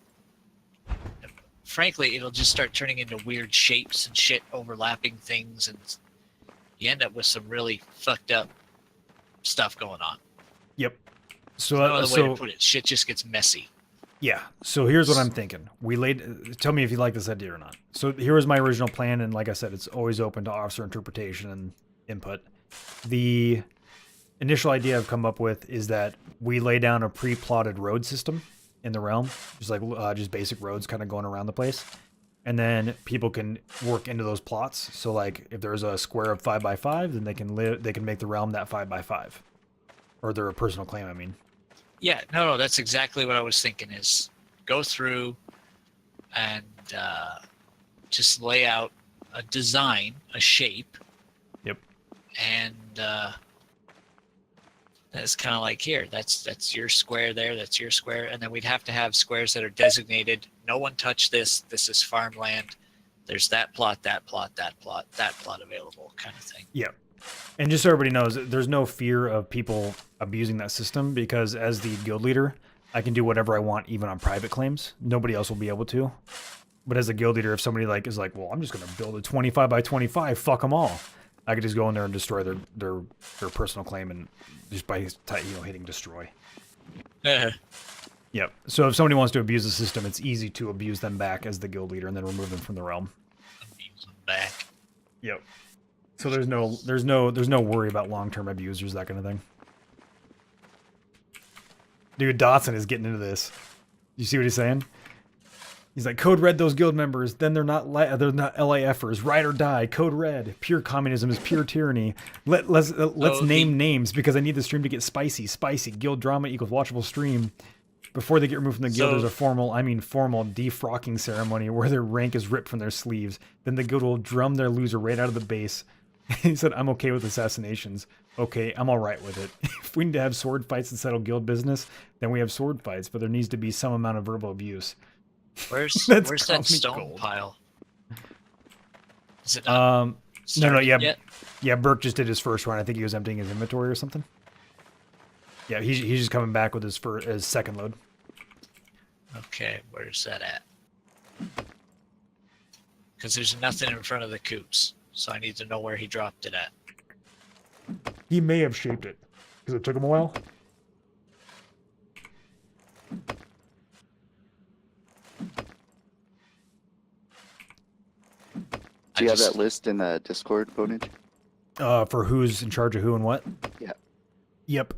Frankly, it'll just start turning into weird shapes and shit, overlapping things, and you end up with some really fucked up stuff going on. Yep. So No other way to put it. Shit just gets messy. Yeah. So here's what I'm thinking. Tell me if you like this idea or not. So here was my original plan, and like I said, it's always open to officer interpretation and input. The initial idea I've come up with is that we lay down a pre-plotted road system in the realm, just basic roads kind of going around the place, and then people can work into those plots. So like if there's a square of 5x5, then they can make the realm that 5x5, or their personal claim. I mean. Yeah, no, that's exactly what I was thinking is go through and just lay out a design, a shape. Yep. And that's kind of like here, that's your square there, that's your square. And then we'd have to have squares that are designated. No one touch this. This is farmland. There's that plot, that plot, that plot, that plot available kind of thing. Yep. And just so everybody knows, there's no fear of people abusing that system, because as the guild leader, I can do whatever I want, even on private claims. Nobody else will be able to. But as a guild leader, if somebody like is like, well, I'm just gonna build a 25 by 25, fuck them all. I could just go in there and destroy their personal claim and just by hitting destroy. Yep. So if somebody wants to abuse the system, it's easy to abuse them back as the guild leader and then remove them from the realm. Abuse them back. Yep. So there's no worry about long-term abusers, that kind of thing. Dude, Dotson is getting into this. You see what he's saying? He's like, code red those guild members, then they're not LAFers. Ride or die. Code red. Pure communism is pure tyranny. Let's name names because I need the stream to get spicy. Spicy. Guild drama equals watchable stream. Before they get removed from the guild, there's a formal defrocking ceremony where their rank is ripped from their sleeves. Then the guild will drum their loser right out of the base. He said, I'm okay with assassinations. Okay, I'm all right with it. If we need to have sword fights and settle guild business, then we have sword fights, but there needs to be some amount of verbal abuse. Where's that stone gold. pile? Is it not yet? Yeah, Burke just did his first run. I think he was emptying his inventory or something. Yeah, he's just coming back with his second load. Okay, where's that at? Because there's nothing in front of the coops, so I need to know where he dropped it at. He may have shaped it because it took him a while. Do you have that list in the Discord, Pwnage? For who's in charge of who and what? Yeah. Yep.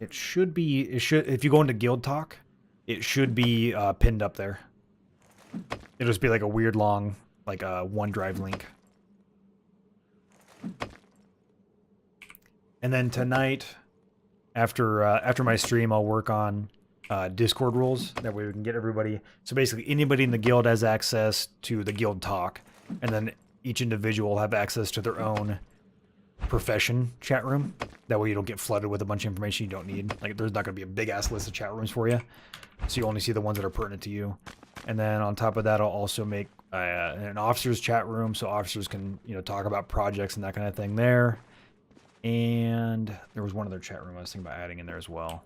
It should if you go into Guild Talk, it should be pinned up there. It'll just be like a weird long, like a OneDrive link. And then tonight, after my stream, I'll work on Discord rules. That way we can get everybody. So basically, anybody in the guild has access to the Guild Talk, and then each individual will have access to their own profession chat room. That way you don't get flooded with a bunch of information you don't need. Like there's not going to be a big ass list of chat rooms for you, so you only see the ones that are pertinent to you. And then on top of that, I'll also make an officers chat room so officers can talk about projects and that kind of thing there. And there was one other chat room I was thinking about adding in there as well,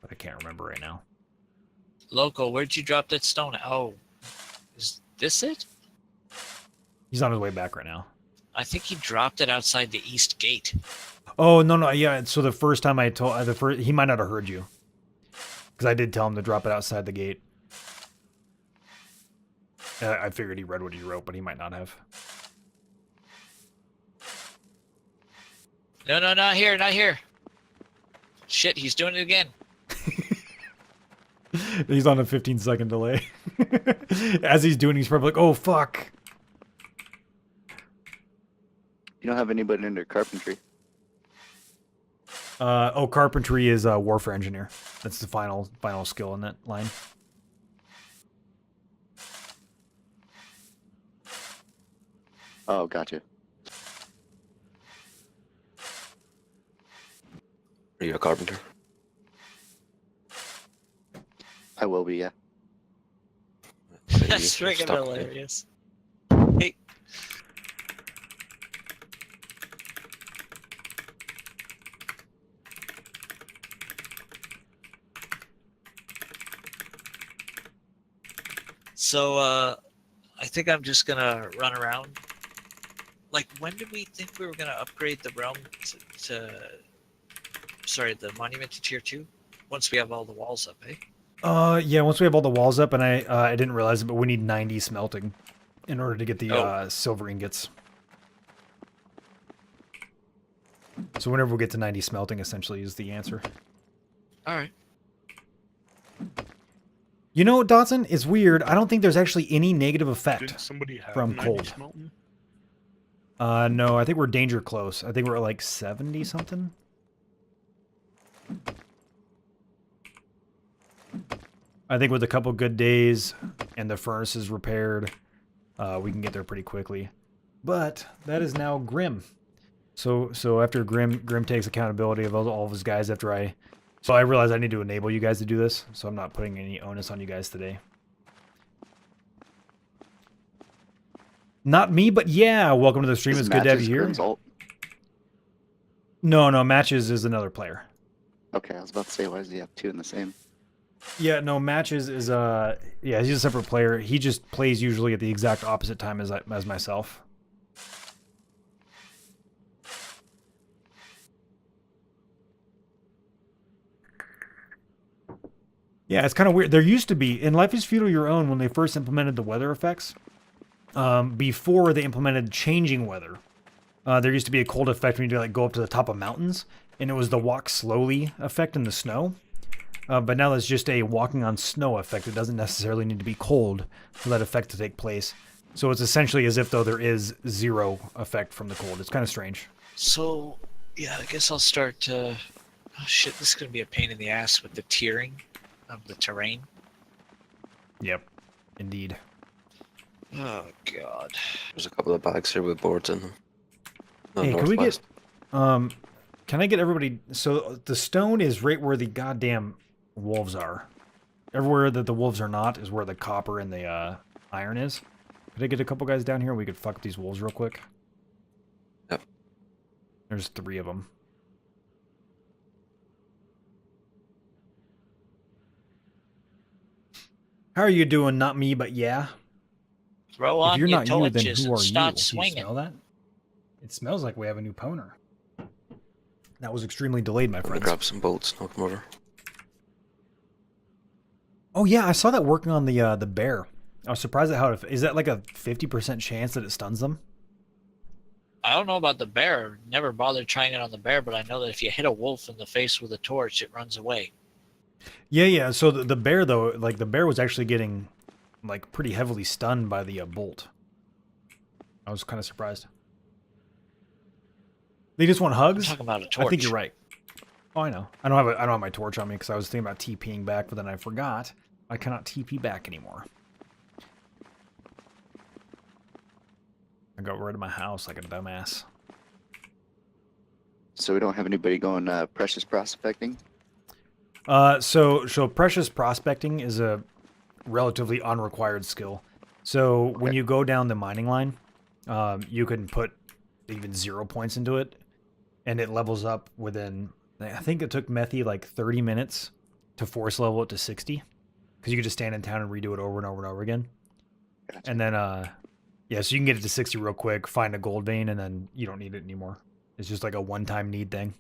but I can't remember right now. Loco, where'd you drop that stone? Oh, is this it? He's on his way back right now. I think he dropped it outside the east gate. Oh, no, yeah. So the first time I told, he might not have heard you. Because I did tell him to drop it outside the gate. I figured he read what he wrote, but he might not have. No, not here, not here. Shit, he's doing it again. He's on a 15-second delay. As he's doing, he's probably like, oh, fuck. You don't have anybody under carpentry. Carpentry is warfare engineer. That's the final skill in that line. Oh, gotcha. Are you a carpenter? I will be, yeah. So That's you're freaking stuck. hilarious. Hey. So, I think I'm just gonna run around. Like, when did we think we were gonna upgrade the realm the monument to tier 2? Once we have all the walls up, eh? Yeah, once we have all the walls up, and I didn't realize it, but we need 90 smelting in order to get the silver ingots. So whenever we get to 90 smelting, essentially, is the answer. Alright. You know, Dotson, it's weird. I don't think there's actually any negative Didn't effect somebody have from 90 cold. smelting? No, I think we're danger close. I think we're at like 70 something. I think with a couple good days and the furnaces repaired, we can get there pretty quickly. But that is now Grim. So after Grim takes accountability of all of his guys So I realize I need to enable you guys to do this, so I'm not putting any onus on you guys today. Not me, but yeah, welcome to the stream. It's good to have you here. Result? No, Matches is another player. Okay, I was about to say, why does he have two in the same? Yeah, no, Matches is yeah, he's a separate player. He just plays usually at the exact opposite time as myself. Yeah, it's kind of weird. There used to be in Life is Feudal Your Own when they first implemented the weather effects. Before they implemented changing weather, there used to be a cold effect when you like go up to the top of mountains, and it was the walk slowly effect in the snow. But now there's just a walking on snow effect. It doesn't necessarily need to be cold for that effect to take place. So it's essentially as if though there is zero effect from the cold. It's kind of strange. So, yeah, I guess I'll start. Oh shit, this is gonna be a pain in the ass with the tiering of the terrain. Yep, indeed. Oh god. There's a couple of bags here with boards in them. No, Hey, can we get northwest. can I get everybody? So the stone is right where the goddamn wolves are. Everywhere that the wolves are not is where the copper and the iron is. Could I get a couple guys down here? We could fuck up these wolves real quick. Yep. There's 3 of them. How are you doing? Not me, but yeah. Throw If on you're your not you, then torches who and are you? start Do you swinging. smell that? It smells like we have a new pwner. That was extremely delayed, my I'm gonna friends. grab some bolts, knock them over. Oh yeah, I saw that working on the bear. I was surprised at how is that like a 50% chance that it stuns them? I don't know about the bear. Never bothered trying it on the bear, but I know that if you hit a wolf in the face with a torch, it runs away. Yeah, yeah. So the bear though, like the bear was actually getting like pretty heavily stunned by the bolt. I was kind of surprised. They just want I'm hugs. talking about a torch. I think you're right. Oh, I know. I don't have my torch on me because I was thinking about TPing back, but then I forgot I cannot TP back anymore. I got rid of my house like a dumbass. So we don't have anybody going precious prospecting. So precious prospecting is a relatively unrequired skill. So when Okay. you go down the mining line, you can put even 0 points into it, and it levels up within. I think it took Methy like 30 minutes to force level it to 60, because you could just stand in town and redo it over and over and over again. Gotcha. And then, yeah, so you can get it to 60 real quick, find a gold vein, and then you don't need it anymore. It's just like a one-time need thing.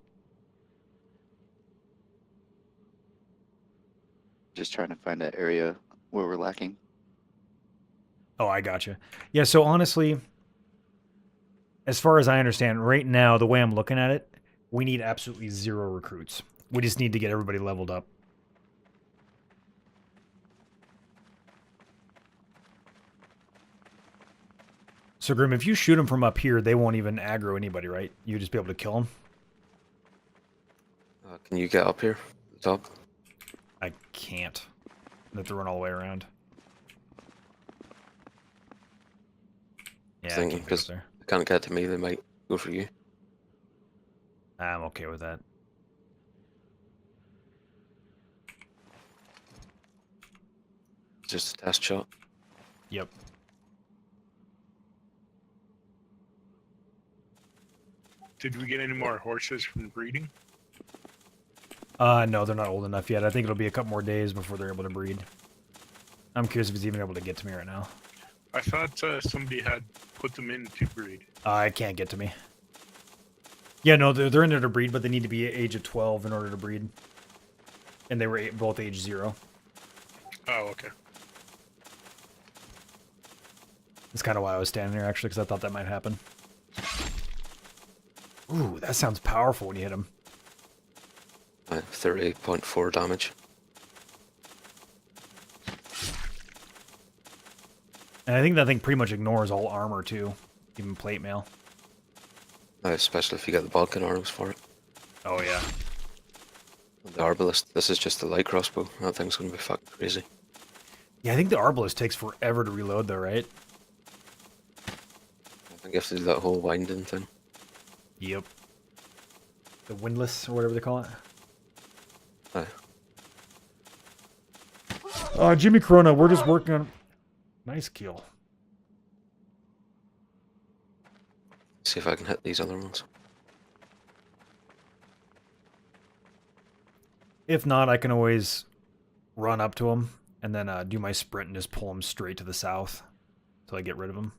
Just trying to find that area where we're lacking. Oh, I gotcha. Yeah, so honestly, as far as I understand, right now, the way I'm looking at it, we need absolutely 0 recruits. We just need to get everybody leveled up. So, Grim, if you shoot them from up here, they won't even aggro anybody, right? You'll just be able to kill them? Can you get up here? The top? I can't. I have to run all the way around. Yeah, I Thinking, can't go because there. they can't get to me, they might go for you. I'm okay with that. Just a test shot. Yep. Did we get any more horses from breeding? No, they're not old enough yet. I think it'll be a couple more days before they're able to breed. I'm curious if he's even able to get to me right now. I thought somebody had put them in to breed. It can't get to me. Yeah, no, they're in there to breed, but they need to be age of 12 in order to breed. And they were both age 0. Oh, okay. That's kind of why I was standing there, actually, because I thought that might happen. Ooh, that sounds powerful when you hit him. 38.4 damage. And I think that thing pretty much ignores all armor, too. Even plate mail. Especially if you get the Balkan arrows for it. Oh, yeah. The Arbalist, this is just the light crossbow. That thing's gonna be fucking crazy. Yeah, I think the Arbalist takes forever to reload, though, right? I think you have to do that whole winding thing. Yep. The windlass, or whatever they call it. Aye. Jimmy Corona, we're just working on... Nice kill. See if I can hit these other ones. If not, I can always run up to him and then do my sprint and just pull him straight to the south until I get rid of him.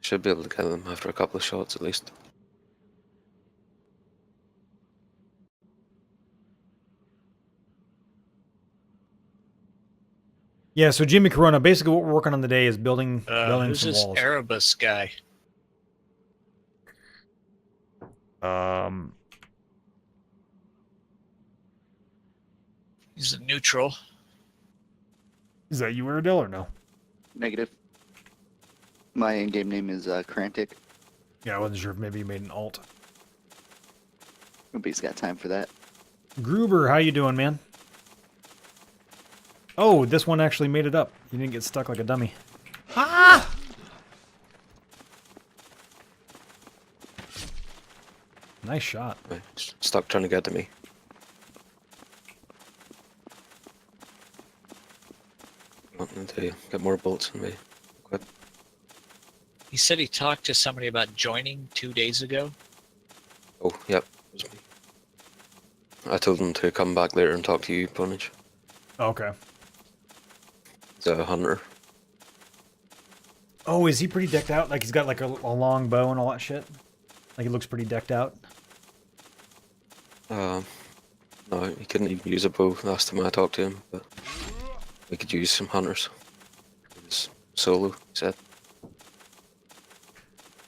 Should be able to kill him after a couple of shots at least. Yeah, so Jimmy Corona, basically what we're working on today is building Who's some this walls. Erebus guy? He's a neutral. Is that you, Iredell, or no? Negative. My in-game name is Crantic. Yeah, I wasn't sure if maybe you made an alt. Nobody's got time for that. Gruber, how you doing, man? Oh, this one actually made it up. You didn't get stuck like a dummy. Ah! Nice shot. Right, stuck trying to get to me. Wanting to get more bolts in me. Equip. He said he talked to somebody about joining 2 days ago. Oh, yep, it was me. I told him to come back later and talk to you, Pwnage. Okay. He's a hunter. Oh, is he pretty decked out? Like he's got like a long bow and all that shit? Like he looks pretty decked out? No, he couldn't even use a bow last time I talked to him, but we could use some hunters. He was solo, he said.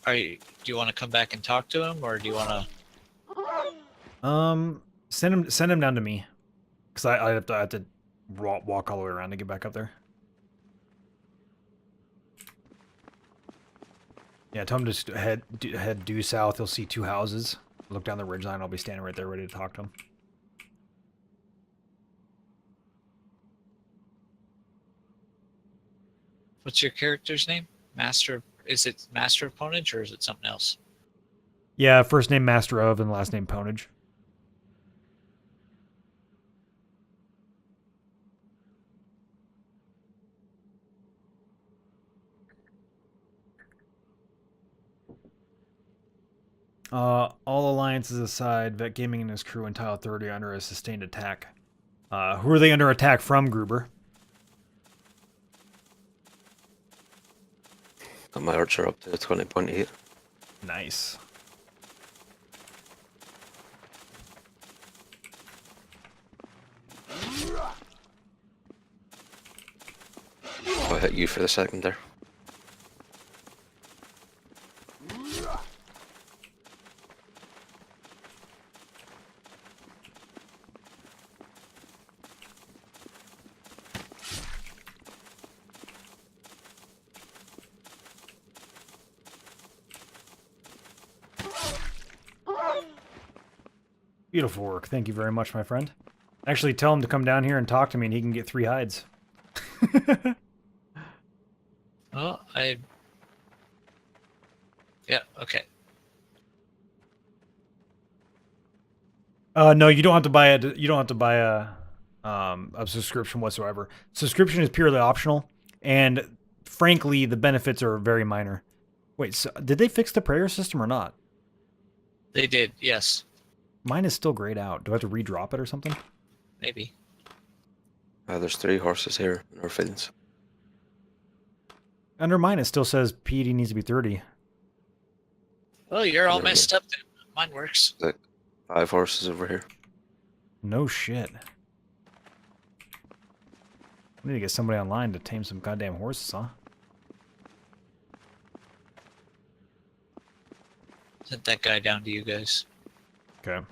Do you want to come back and talk to him, or do you want to? Send him down to me, cause I have to walk all the way around to get back up there. Yeah, tell him to just head due south. You'll see 2 houses. Look down the ridgeline. I'll be standing right there, ready to talk to him. What's your character's name? Master? Is it Masterofpwnage or is it something else? Yeah, first name Master of and last name Pwnage. All alliances aside, Vet Gaming and his crew in Tile 30 are under a sustained attack. Who are they under attack from, Gruber? Got my archer up to 20.8. Nice. I hit you for the second there. Beautiful work. Thank you very much, my friend. Actually, tell him to come down here and talk to me, and he can get 3 hides. Well, yeah, okay. No, you don't have to buy a. You don't have to buy a subscription whatsoever. Subscription is purely optional, and frankly, the benefits are very minor. Wait, so did they fix the prayer system or not? They did, yes. Mine is still grayed out. Do I have to redrop it or something? Maybe. There's 3 horses here in our fields. Under mine, it still says PED needs to be 30. Well, you're all Yeah. messed up then. Mine works. Like 5 horses over here. No shit. I need to get somebody online to tame some goddamn horses, huh? Sent that guy down to you guys. Okay.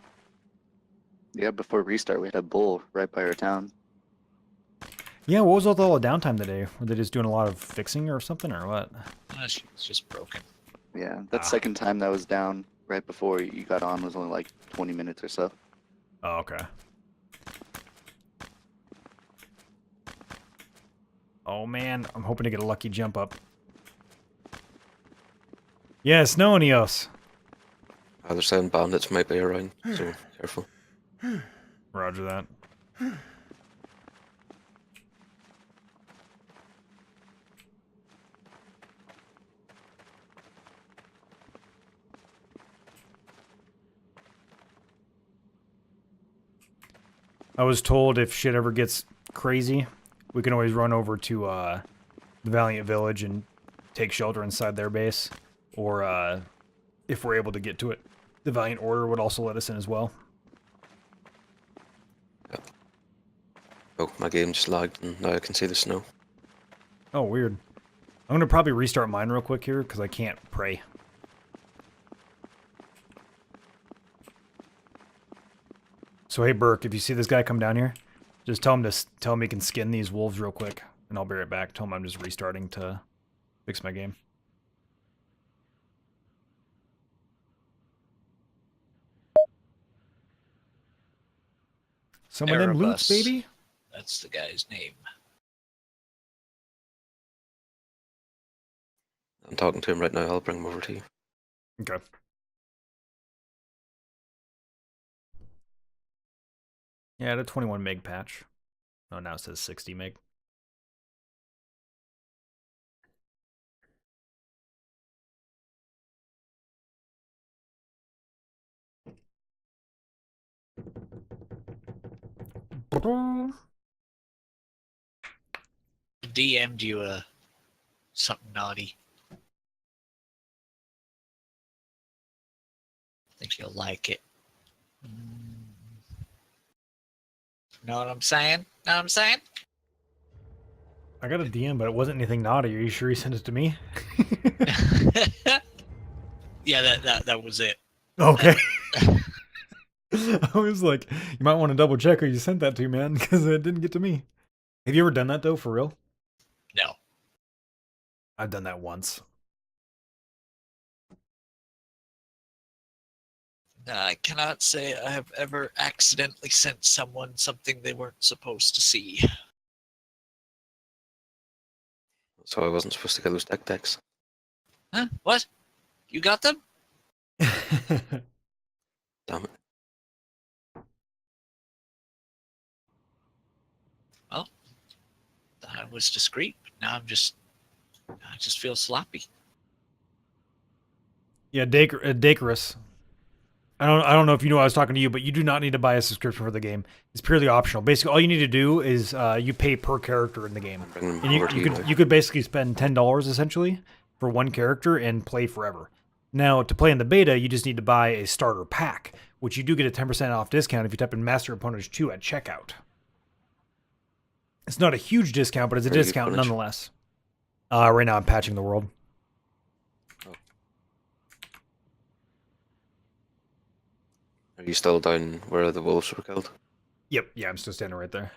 Yeah, before restart, we had a bull right by our town. Yeah, what was with all the downtime today? Were they just doing a lot of fixing or something, or what? It's just broken. Yeah, that Ah. second time that was down right before you got on was only like 20 minutes or so. Oh, okay. Oh man, I'm hoping to get a lucky jump up. Yeah, snow, Neos. They're saying bandits might be around, so careful. Roger that. I was told if shit ever gets crazy, we can always run over to the Valiant Village and take shelter inside their base. Or if we're able to get to it, the Valiant Order would also let us in as well. Yep. Oh, my game just lagged and now I can see the snow. Oh, weird. I'm going to probably restart mine real quick here because I can't pray. So hey, Burke, if you see this guy come down here, just tell him he can skin these wolves real quick, and I'll be right back. Tell him I'm just restarting to fix my game. Some of them loots, Erebus. baby. That's the guy's name. I'm talking to him right now. I'll bring him over to you. Okay. Yeah, I had a 21 meg patch. Oh, now it says 60 meg. DM'd you something naughty. I think you'll like it. Know what I'm saying? Know what I'm saying? I got a DM, but it wasn't anything naughty. Are you sure he sent it to me? Yeah, that was it. Okay. I was like, you might want to double check who you sent that to, man, because it didn't get to me. Have you ever done that, though, for real? No. I've done that once. I cannot say I have ever accidentally sent someone something they weren't supposed to see. So I wasn't supposed to get those deck decks. Huh? What? You got them? Damn it. Well, I was discreet, but now I just feel sloppy. Yeah, Dacarus. I don't know if you know I was talking to you, but you do not need to buy a subscription for the game. It's purely optional. Basically, all you need to do is you pay per character in the game, Bring them and over to you now. you could basically spend $10 essentially for one character and play forever. Now, to play in the beta, you just need to buy a starter pack, which you do get a 10% off discount if you type in Masterofpwnage 2 at checkout. It's not a huge discount, but it's a Very good discount Pwnage. nonetheless. Right now, I'm patching the world. Are you still down where the wolves were killed? Yep, yeah, I'm still standing right there.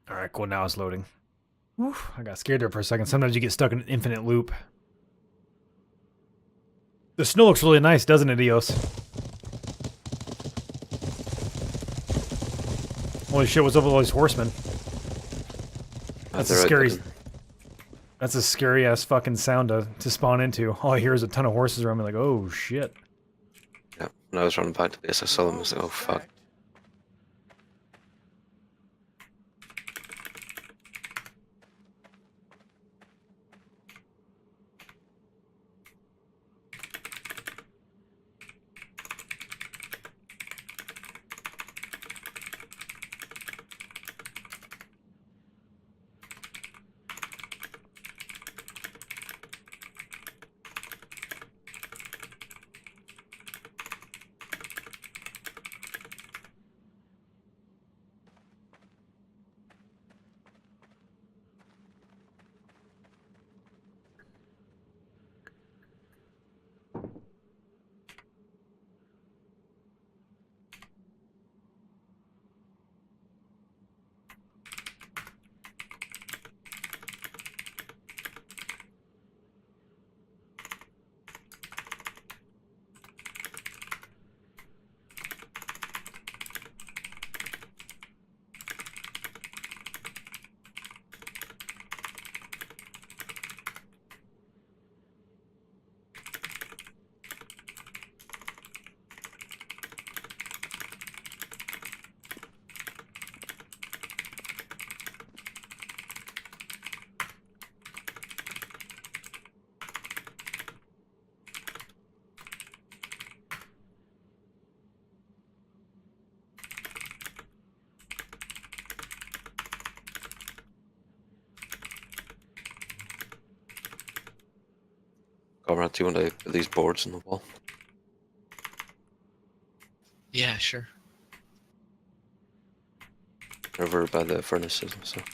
All right, cool. Now it's loading. Oof, I got scared there for a second. Sometimes you get stuck in an infinite loop. The snow looks really nice, doesn't it, Eos? Holy shit, what's up with all these horsemen? That's a They're out scary... looking. That's a scary-ass fucking sound to spawn into. All I hear is a ton of horses around me like, oh, shit. Yeah, when I was running back to base, I saw them. I was like, oh fuck. Comrade, do you want to put these boards on the wall? Yeah, sure. Over by the furnaces and stuff.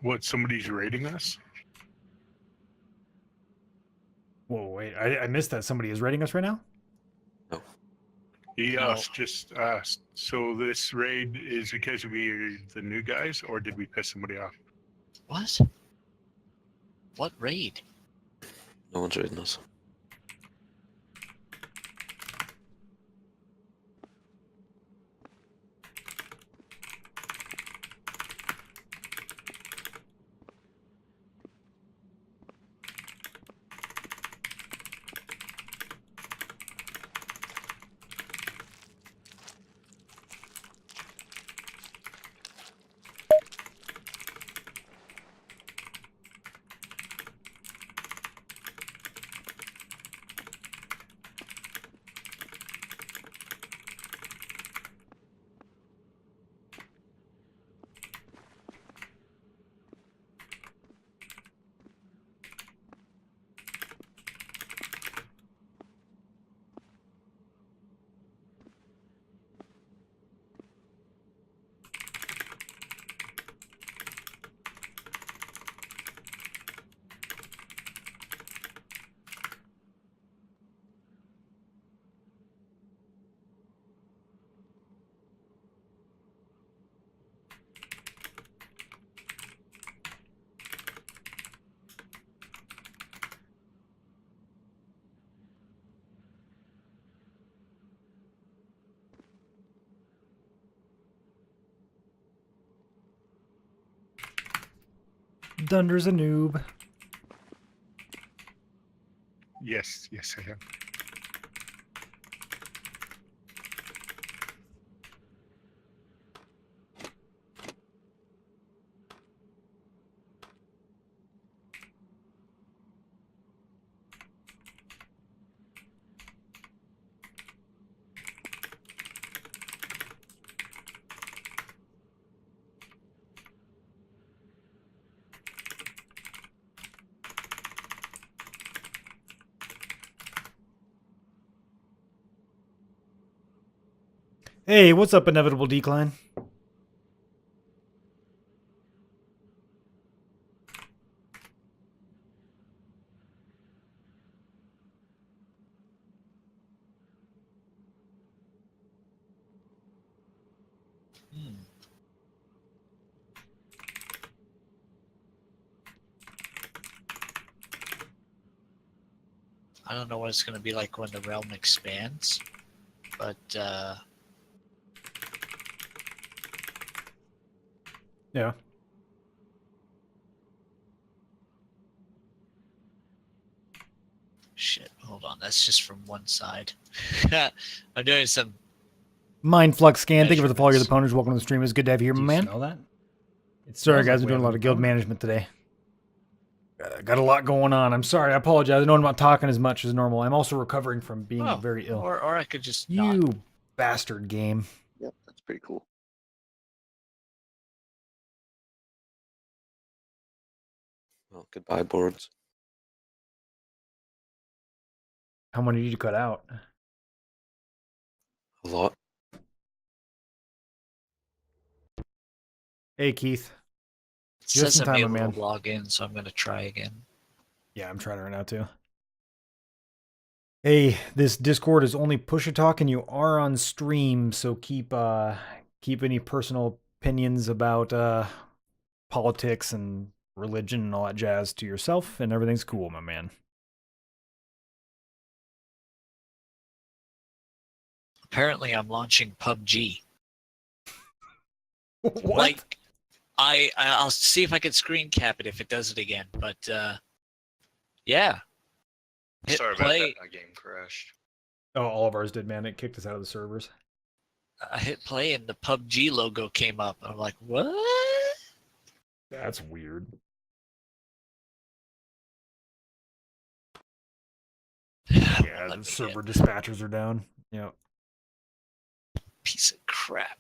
What, somebody's raiding us? Whoa, wait, I missed that. Somebody is raiding us right now? Yes, just asked. So this raid is because we're the new guys, or did we piss somebody off? What? What raid? No one's reading us. Dunder's a noob. Yes, yes, I am. Hey, what's up, Inevitable Decline? Hmm. I don't know what it's going to be like when the realm expands, but Yeah. shit. Hold on, that's just from one side. I'm doing some. Mind Flux Scan, thank you for the follow. You're the Measurements. pwnage. Welcome to the stream. It's good to have you here, Do my you man. smell that? It Sorry, smells guys. like I'm doing a we lot have of guild opponent. management today. Got a lot going on. I'm sorry. I apologize. I know I'm not talking as much as normal. I'm also recovering from being Oh, very ill. or I could just not. You bastard game. Yep, that's pretty cool. Well, goodbye, boards. How many did you cut out? A lot. Hey, Keith. It Just says in I'm time, my able man. to log in, so I'm going to try again. Yeah, I'm trying to right now, too. Hey, this Discord is only push-a-talk, and you are on stream, so keep any personal opinions about politics and religion and all that jazz to yourself, and everything's cool, my man. Apparently, I'm launching PUBG. What? Like, I'll see if I can screen cap it if it does it again. But yeah. Hit Sorry play. about that. My game crashed. Oh, all of ours did, man. It kicked us out of the servers. I hit play and the PUBG logo came up. I'm like, what? That's weird. Yeah, Let the me server in. dispatchers are down. Yep. Piece of crap.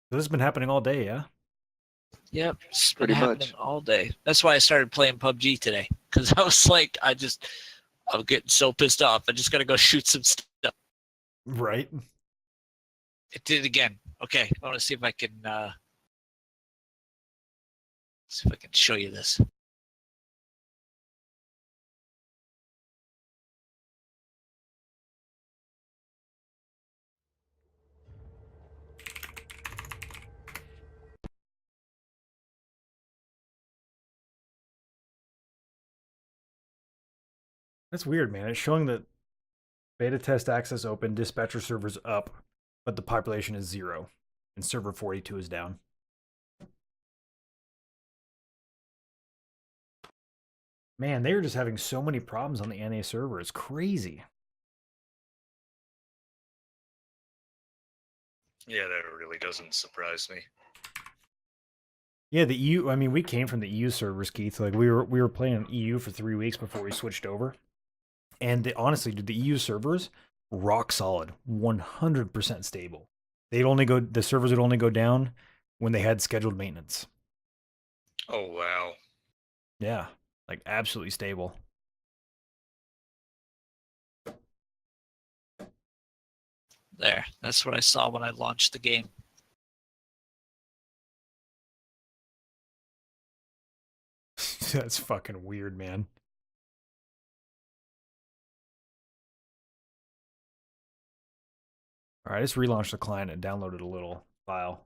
This has been happening all day, yeah? Yep, it's been Pretty happening much. all day. That's why I started playing PUBG today. Because I was like, I'm getting so pissed off. I just gotta go shoot some stuff. Right. It did it again. Okay, I want to see if I can show you this. That's weird, man. It's showing that beta test access open, dispatcher servers up, but the population is 0, and server 42 is down. Man, they are just having so many problems on the NA server. It's crazy. Yeah, that really doesn't surprise me. Yeah, the EU. I mean, we came from the EU servers, Keith. Like we were playing on EU for 3 weeks before we switched over, and honestly, dude, the EU servers rock solid, 100% stable. The servers would only go down when they had scheduled maintenance. Oh, wow. Yeah, like absolutely stable. There, that's what I saw when I launched the game. That's fucking weird, man. All right, I just relaunched the client and downloaded a little file.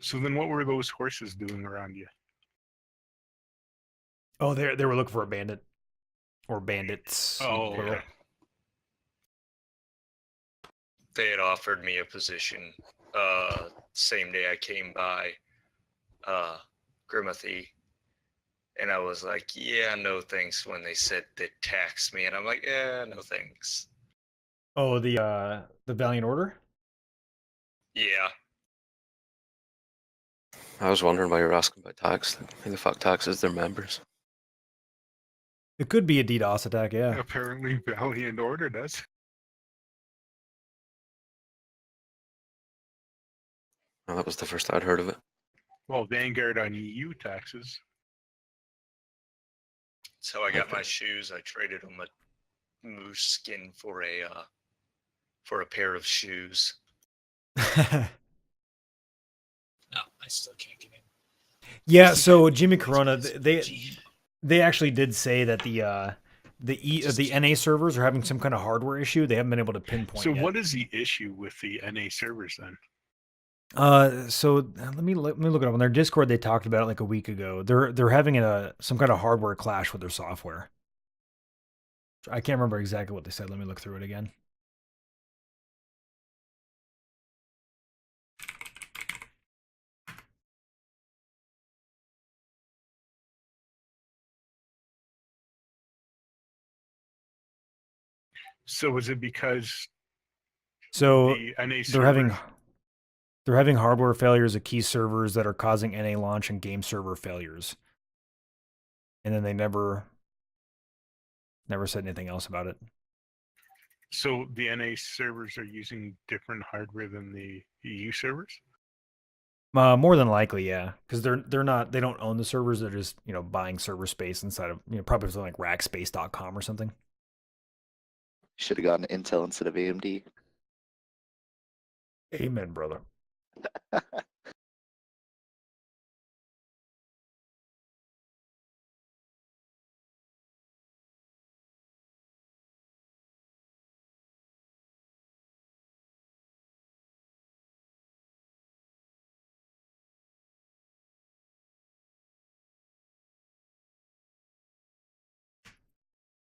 So then, what were those horses doing around you? Oh, they were looking for a bandit or bandits. Oh, plural. okay. They had offered me a position same day I came by Grimathy, and I was like, yeah, no thanks, when they said they'd tax me, and I'm like, yeah, no thanks. Oh, the Valiant Order. Yeah. I was wondering why you were asking about tax. Who the fuck taxes their members? It could be a DDoS attack, yeah. Apparently, Valiant Order does. Well, that was the first I'd heard of it. Well, Vanguard on EU taxes. So I got my shoes. I traded them a moose skin for a pair of shoes. No, I still can't get in. Yeah, so Jimmy Corona, they actually did say that the NA servers are having some kind of hardware issue. They haven't been able to pinpoint. So yet. what is the issue with the NA servers then? So let me look it up on their Discord. They talked about it like a week ago. They're having some kind of hardware clash with their software. I can't remember exactly what they said. Let me look through it again. So is it because So the NA they're having hardware failures of key servers that are causing NA launch and game server failures. And then they never said anything else about it. So the NA servers are using different hardware than the EU servers? More than likely, yeah, because they don't own the servers. They're just buying server space inside of probably something like rackspace.com or something. Should have gotten Intel instead of AMD. Amen, brother.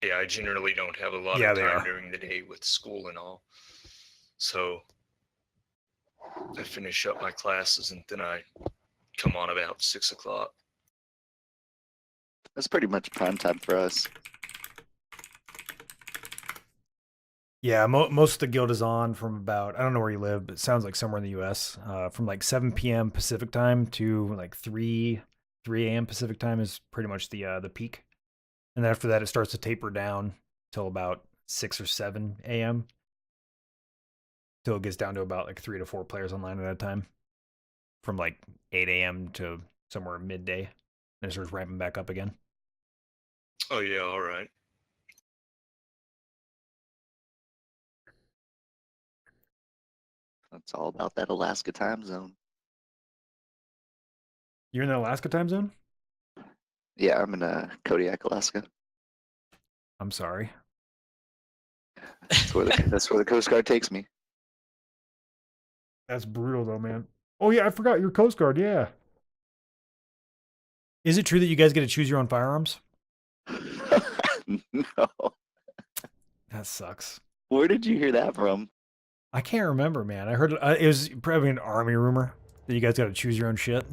Yeah, I generally don't have a lot Yeah, of they time are. during the day with school and all. So I finish up my classes and then I come on about 6 o'clock. That's pretty much prime time for us. Yeah, most of the guild is on from about, I don't know where you live, but it sounds like somewhere in the U.S. From like 7 p.m. Pacific time to like 3 a.m. Pacific time is pretty much the peak. And then after that, it starts to taper down till about 6 or 7 a.m. Till it gets down to about like 3 to 4 players online at a time. From like 8 a.m. to somewhere midday. And it starts ramping back up again. Oh yeah, all right. It's all about that Alaska time zone. You're in the Alaska time zone? Yeah, I'm in Kodiak, Alaska. I'm sorry. That's where the Coast Guard takes me. That's brutal though, man. Oh yeah, I forgot your Coast Guard, yeah. Is it true that you guys get to choose your own firearms? No. That sucks. Where did you hear that from? I can't remember, man. I heard it was probably an army rumor that you guys got to choose your own shit.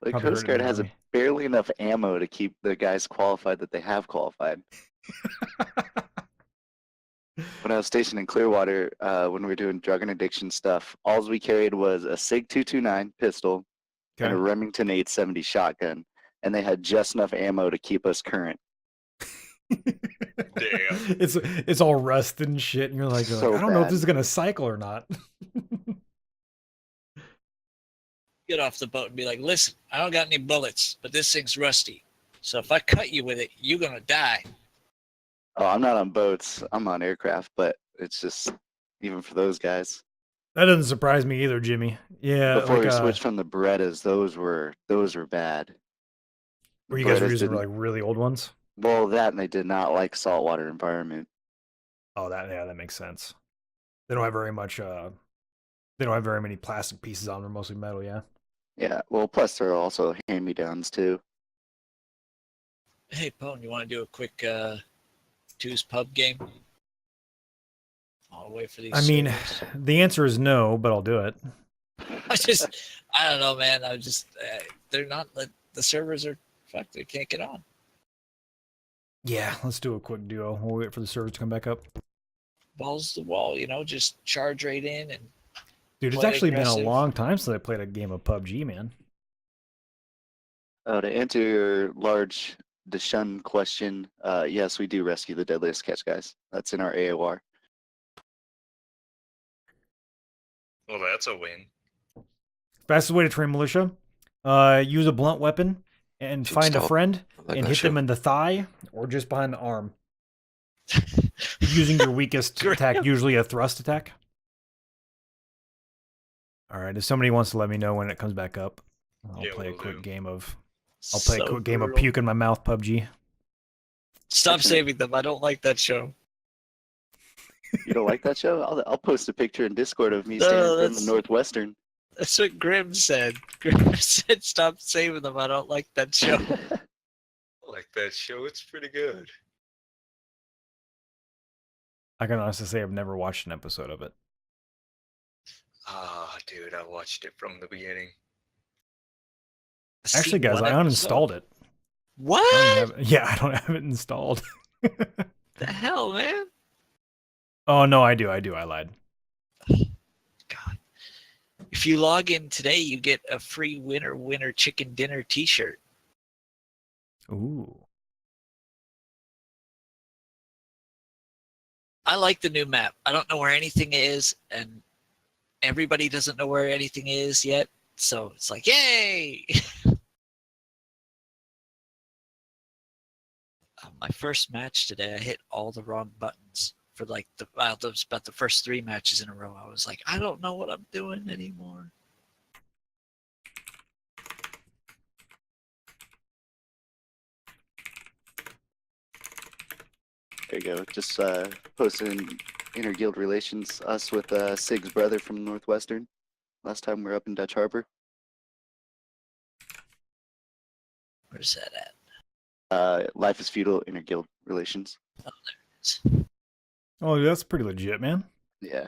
The Probably Coast heard it in Guard the has army. barely enough ammo to keep the guys qualified that they have qualified. When I was stationed in Clearwater, when we were doing drug and addiction stuff, all we carried was a SIG 229 pistol and a Okay. Remington 870 shotgun, and they had just enough ammo to keep us current. Damn. It's all rusted and shit, and you're like, So I don't know if bad. this is gonna cycle or not. Get off the boat and be like, listen, I don't got any bullets, but this thing's rusty. So if I cut you with it, you're gonna die. Oh, I'm not on boats. I'm on aircraft, but it's just even for those guys. That doesn't surprise me either, Jimmy. Yeah, Before like we switched from the Berettas, those were bad. where you guys were Berettas using didn't- like really old ones. Well, that and they did not like saltwater environment. Oh, that makes sense. They don't have very much. They don't have very many plastic pieces on them. They're mostly metal. Yeah. Yeah, well, plus there are also hand-me-downs too. Hey, Pone, you want to do a quick Two's pub game? I'll wait for these. I mean, servers. the answer is no, but I'll do it. I don't know, man. They're not, the servers are, fuck, they can't get on. Yeah, let's do a quick duo. We'll wait for the servers to come back up. Balls to the wall, just charge right in and Dude, it's Play actually been a aggressive. long time since I played a game of PUBG, man. To answer your large Deshun question, yes, we do rescue the deadliest catch guys. That's in our AOR. Well, that's a win. Fastest way to train militia: use a blunt weapon and Should find a stop. friend I like and that hit them show. in the thigh or just behind the arm. Using your weakest attack, usually a thrust attack. All right, if somebody wants to let me know when it comes back up, I'll Yeah, play a will quick do. game of. I'll play a so quick game of brutal. puke in my mouth. PUBG. Stop saving them. I don't like that show. You don't like that show? I'll post a picture in Discord of me No, standing from the that's- Northwestern. That's what Grim said. Grim said, stop saving them. I don't like that show. I like that show. It's pretty good. I can honestly say I've never watched an episode of it. Ah, dude, I watched it from the beginning. Actually, Seen guys, one I episode. uninstalled it. I What? don't have, yeah, I don't have it installed. The hell, man? Oh no, I do. I lied. God. If you log in today, you get a free winner chicken dinner t-shirt. Ooh. I like the new map. I don't know where anything is, and everybody doesn't know where anything is yet. So it's like, yay! My first match today, I hit all the wrong buttons for like about the first 3 matches in a row. I was like, I don't know what I'm doing anymore. There you go. Just posting inter-guild relations. Us with Sig's brother from Northwestern. Last time we were up in Dutch Harbor. Where's that at? Life is Feudal inter-guild relations. Oh, that's pretty legit, man. Yeah.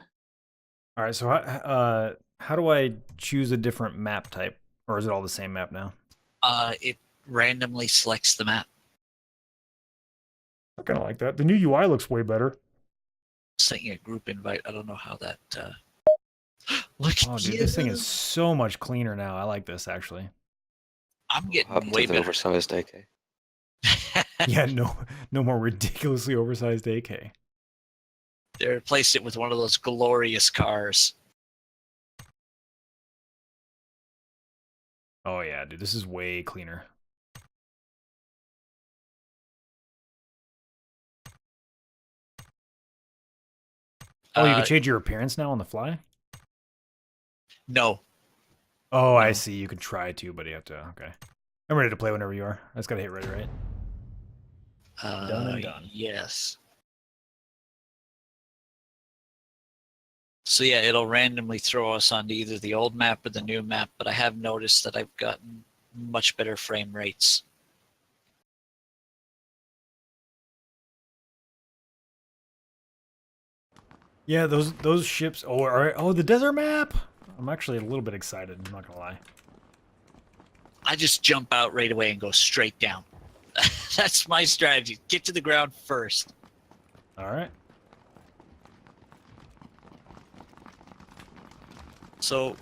All right, so How do I choose a different map type? Or is it all the same map now? It randomly selects the map. I kind of like that. The new UI looks way better. Sent you a group invite. I don't know how that. Look Oh, at dude, you. this thing is so much cleaner now. I like this, actually. I'm What getting happened way to the better. oversized AK? Yeah, no more ridiculously oversized AK. They replaced it with one of those glorious cars. Oh, yeah, dude, this is way cleaner. Oh, you can change your appearance now on the fly? No. Oh, I No. see. You can try to, but you have to. Okay. I'm ready to play whenever you are. I just gotta hit ready, right? Done and done. Yes. So yeah, it'll randomly throw us onto either the old map or the new map, but I have noticed that I've gotten much better frame rates. Yeah, those ships. Oh, all right. Oh, the desert map. I'm actually a little bit excited. I'm not gonna lie. I just jump out right away and go straight down. That's my strategy. Get to the ground first. All right. So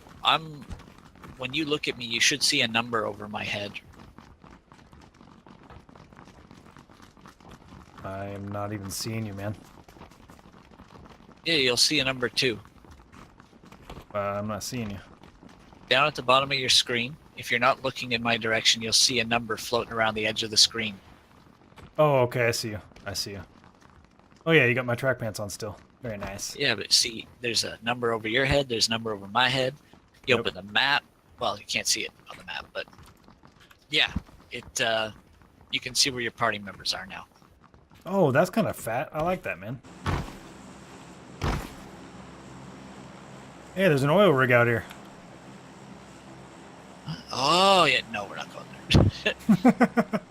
when you look at me, you should see a number over my head. I'm not even seeing you, man. Yeah, you'll see a number 2. I'm not seeing you. Down at the bottom of your screen, if you're not looking in my direction, you'll see a number floating around the edge of the screen. Oh, okay. I see you. I see you. Oh yeah, you got my track pants on still. Very nice. Yeah, but see, there's a number over your head, there's a number over my head. You Yep. open the map. Well, you can't see it on the map, but yeah, you can see where your party members are now. Oh, that's kind of fat. I like that, man. Hey, there's an oil rig out here. Oh, yeah, no, we're not going there.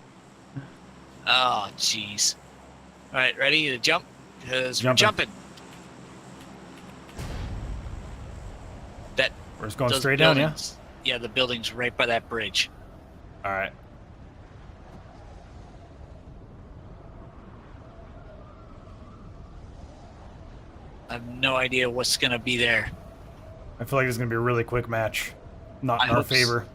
Oh, jeez. All right, ready to jump? Because we're Jumping. jumping. That We're just going those straight down, yeah? buildings- Yeah, the building's right by that bridge. All right. I have no idea what's gonna be there. I feel like it's going to be a really quick match. Not in I our hope so. favor.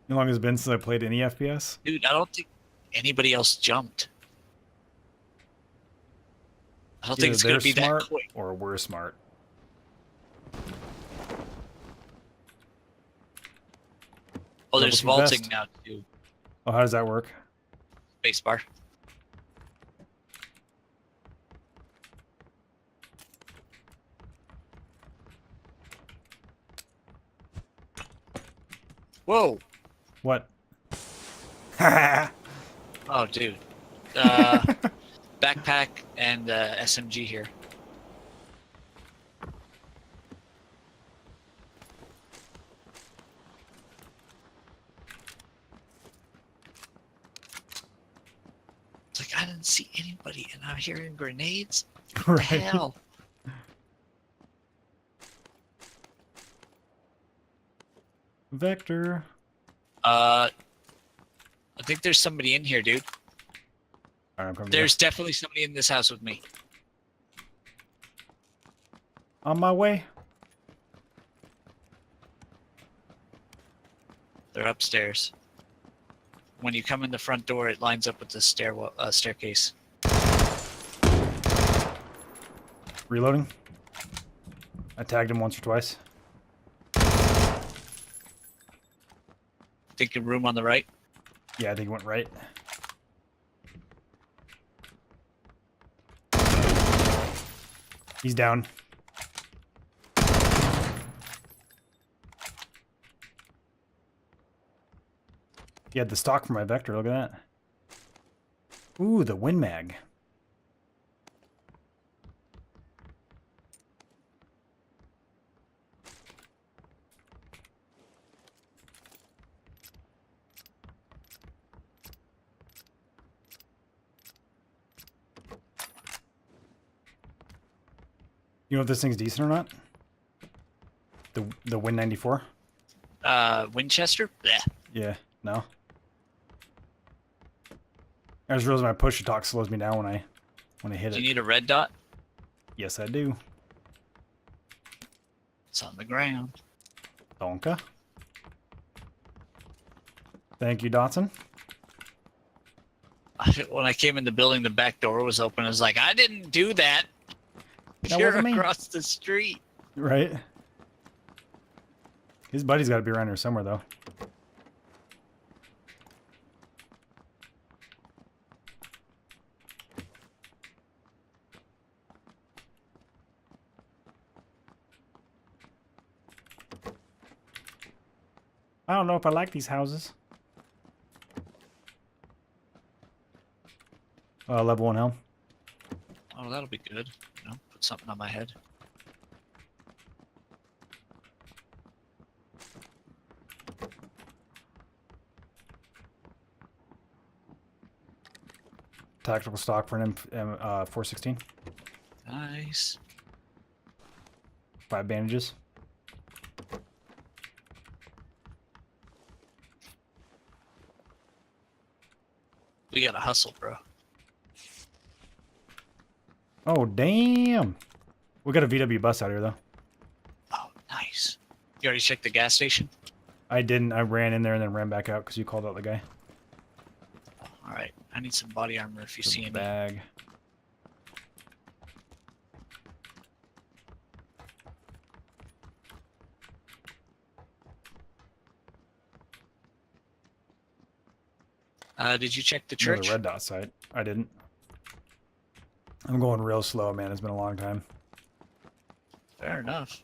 How long has it been since I played any FPS? Dude, I don't think anybody else jumped. I don't think Either it's gonna they're be that smart quick. or we're smart. Oh, there's Double team vaulting vest. now too. Oh, how does that work? Spacebar. Whoa! What? Oh, dude. Backpack and SMG here. It's like I didn't see anybody, and I'm hearing grenades. What the Right. hell? Vector. I think there's somebody in here, dude. All right, I'm coming. There's definitely somebody in this house with me. On my way. They're upstairs. When you come in the front door, it lines up with the staircase. Reloading. I tagged him once or twice. Thinking room on the right. Yeah, I think he went right. He's down. He had the stock for my Vector, look at that. Ooh, the Win Mag. You know if this thing's decent or not? The Win 94? Winchester? Yeah. Yeah, no. I just realized my push to talk slows me down when I hit Do it. you need a red dot? Yes, I do. It's on the ground. Donka. Thank you, Dotson. When I came in the building, the back door was open. I was like, I didn't do that. That You're wasn't me. across the street. Right? His buddy's got to be around here somewhere, though. I don't know if I like these houses. Level 1 helm. Oh, that'll be good. You know, put something on my head. Tactical stock for an M416. Nice. 5 bandages. We gotta hustle, bro. Oh, damn. We got a VW bus out here, though. Oh, nice. You already checked the gas station? I didn't. I ran in there and then ran back out because you called out the guy. All right. I need some body armor if you see any. Bag. Did you check the Near church? the red dot site. I didn't. I'm going real slow, man. It's been a long time. Fair enough.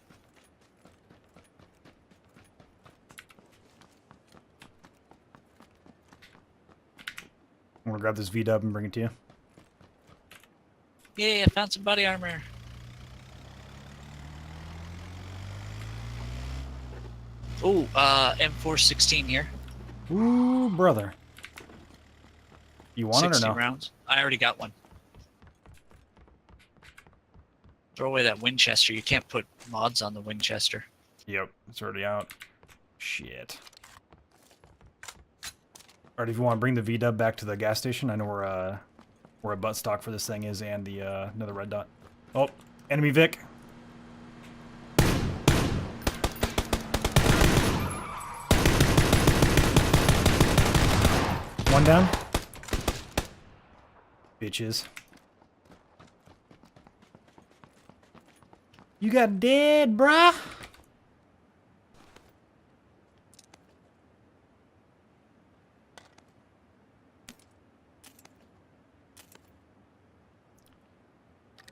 I'm gonna grab this V-dub and bring it to you. Yeah, I found some body armor. Ooh, M416 here. Ooh, brother. You want it or 60 no? rounds. I already got one. Throw away that Winchester. You can't put mods on the Winchester. Yep, it's already out. Shit. Alright, if you want to bring the V-dub back to the gas station, I know where a butt stock for this thing is and the another red dot. Oh, enemy Vic. One down. Bitches. You got dead, bruh.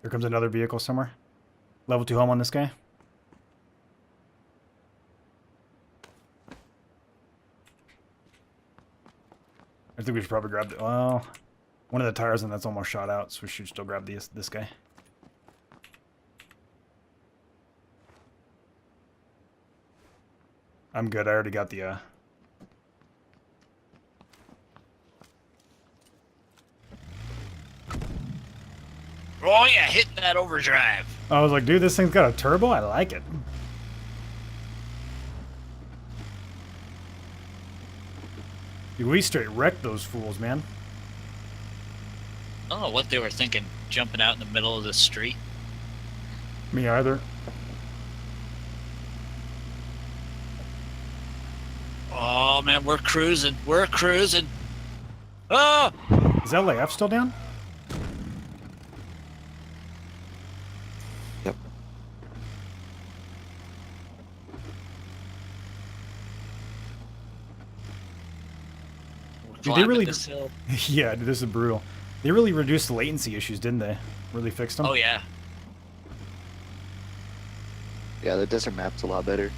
Here comes another vehicle somewhere. Level 2 home on this guy. I think we should probably grab the... Well, one of the tires and that's almost shot out, so we should still grab this guy. I'm good. I already got the... Oh yeah, hitting that overdrive. I was like, dude, this thing's got a turbo? I like it. Dude, we straight wrecked those fools, man. I don't know what they were thinking, jumping out in the middle of the street. Me either. Oh man, we're cruising. We're cruising. Oh! Is LAF still down? Yep. We're Dude, they climbing really... this hill. Yeah, dude, this is brutal. They really reduced the latency issues, didn't they? Really fixed them? Oh yeah. Yeah, the desert map's a lot better.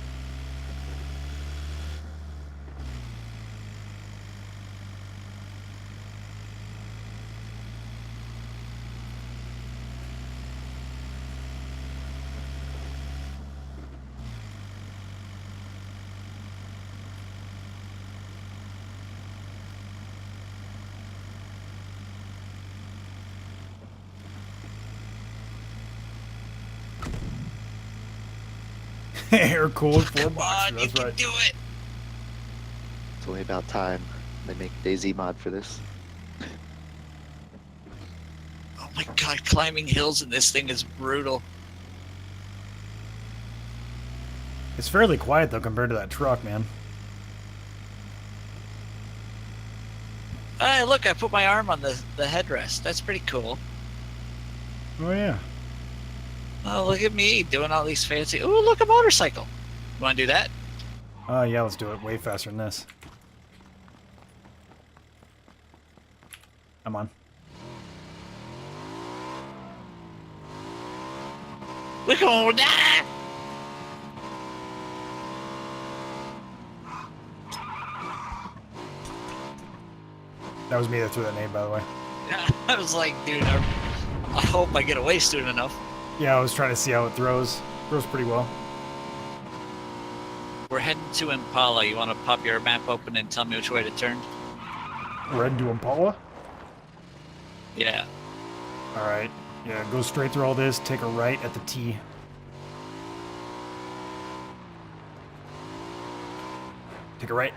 Air cooled 4 Come boxes. on, you That's can right. do it. It's only about time they make DayZ mod for this. Oh my god, climbing hills in this thing is brutal. It's fairly quiet though compared to that truck, man. Hey, look, I put my arm on the headrest. That's pretty cool. Oh yeah. Oh, look at me doing all these fancy... Ooh, look, a motorcycle. You want to do that? Yeah, let's do it way faster than this. Come on. We're going down! That was me that threw that nade, by the way. I was like, dude, I hope I get away soon enough. Yeah, I was trying to see how it throws. Throws pretty well. We're heading to Impala. You want to pop your map open and tell me which way to turn? Red to Impala? Yeah. Alright. Yeah, go straight through all this, take a right at the T. Take a right.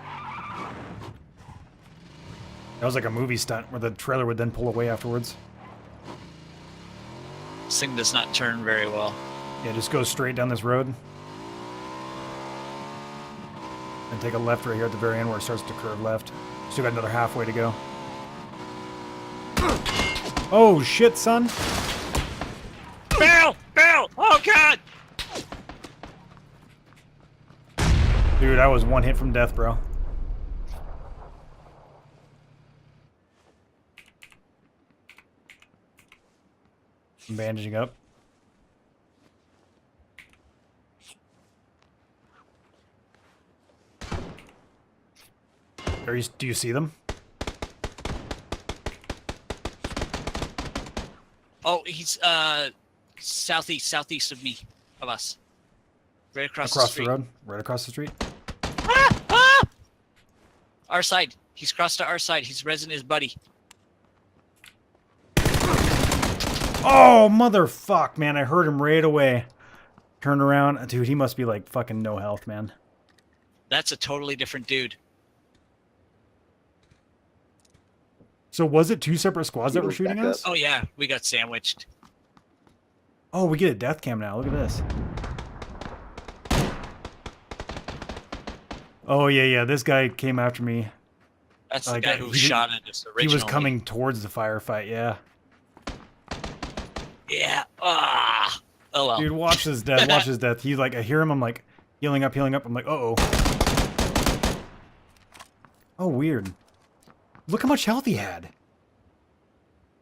That was like a movie stunt where the trailer would then pull away afterwards. This thing does not turn very well. Yeah, just go straight down this road. And take a left right here at the very end where it starts to curve left. Still got another halfway to go. Oh shit, son! Bill! Bill! Oh god! Dude, I was one hit from death, bro. I'm bandaging up. Do you see them? Oh, he's southeast of me, of us. Right across the Across street. the road? Right across the street? Ah! Ah! Our side. He's crossed to our side. He's resin his buddy. Oh, motherfuck, man. I heard him right away. Turn around. Dude, he must be like fucking no health, man. That's a totally different dude. So was it two separate squads that were shooting Back up. us? Oh yeah, we got sandwiched. Oh, we get a death cam now. Look at this. Oh, yeah, yeah. This guy came after me. That's the Like, guy who he did- shot at us originally. He was coming towards the firefight, yeah. Yeah. Ah. Oh well. Dude, watch his death. Watch his death. He's like, I hear him. I'm like, healing up, healing up. I'm like, uh-oh. Oh, weird. Look how much health he had.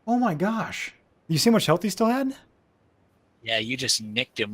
Oh my gosh. You see how much health he still had? Yeah, you just nicked him.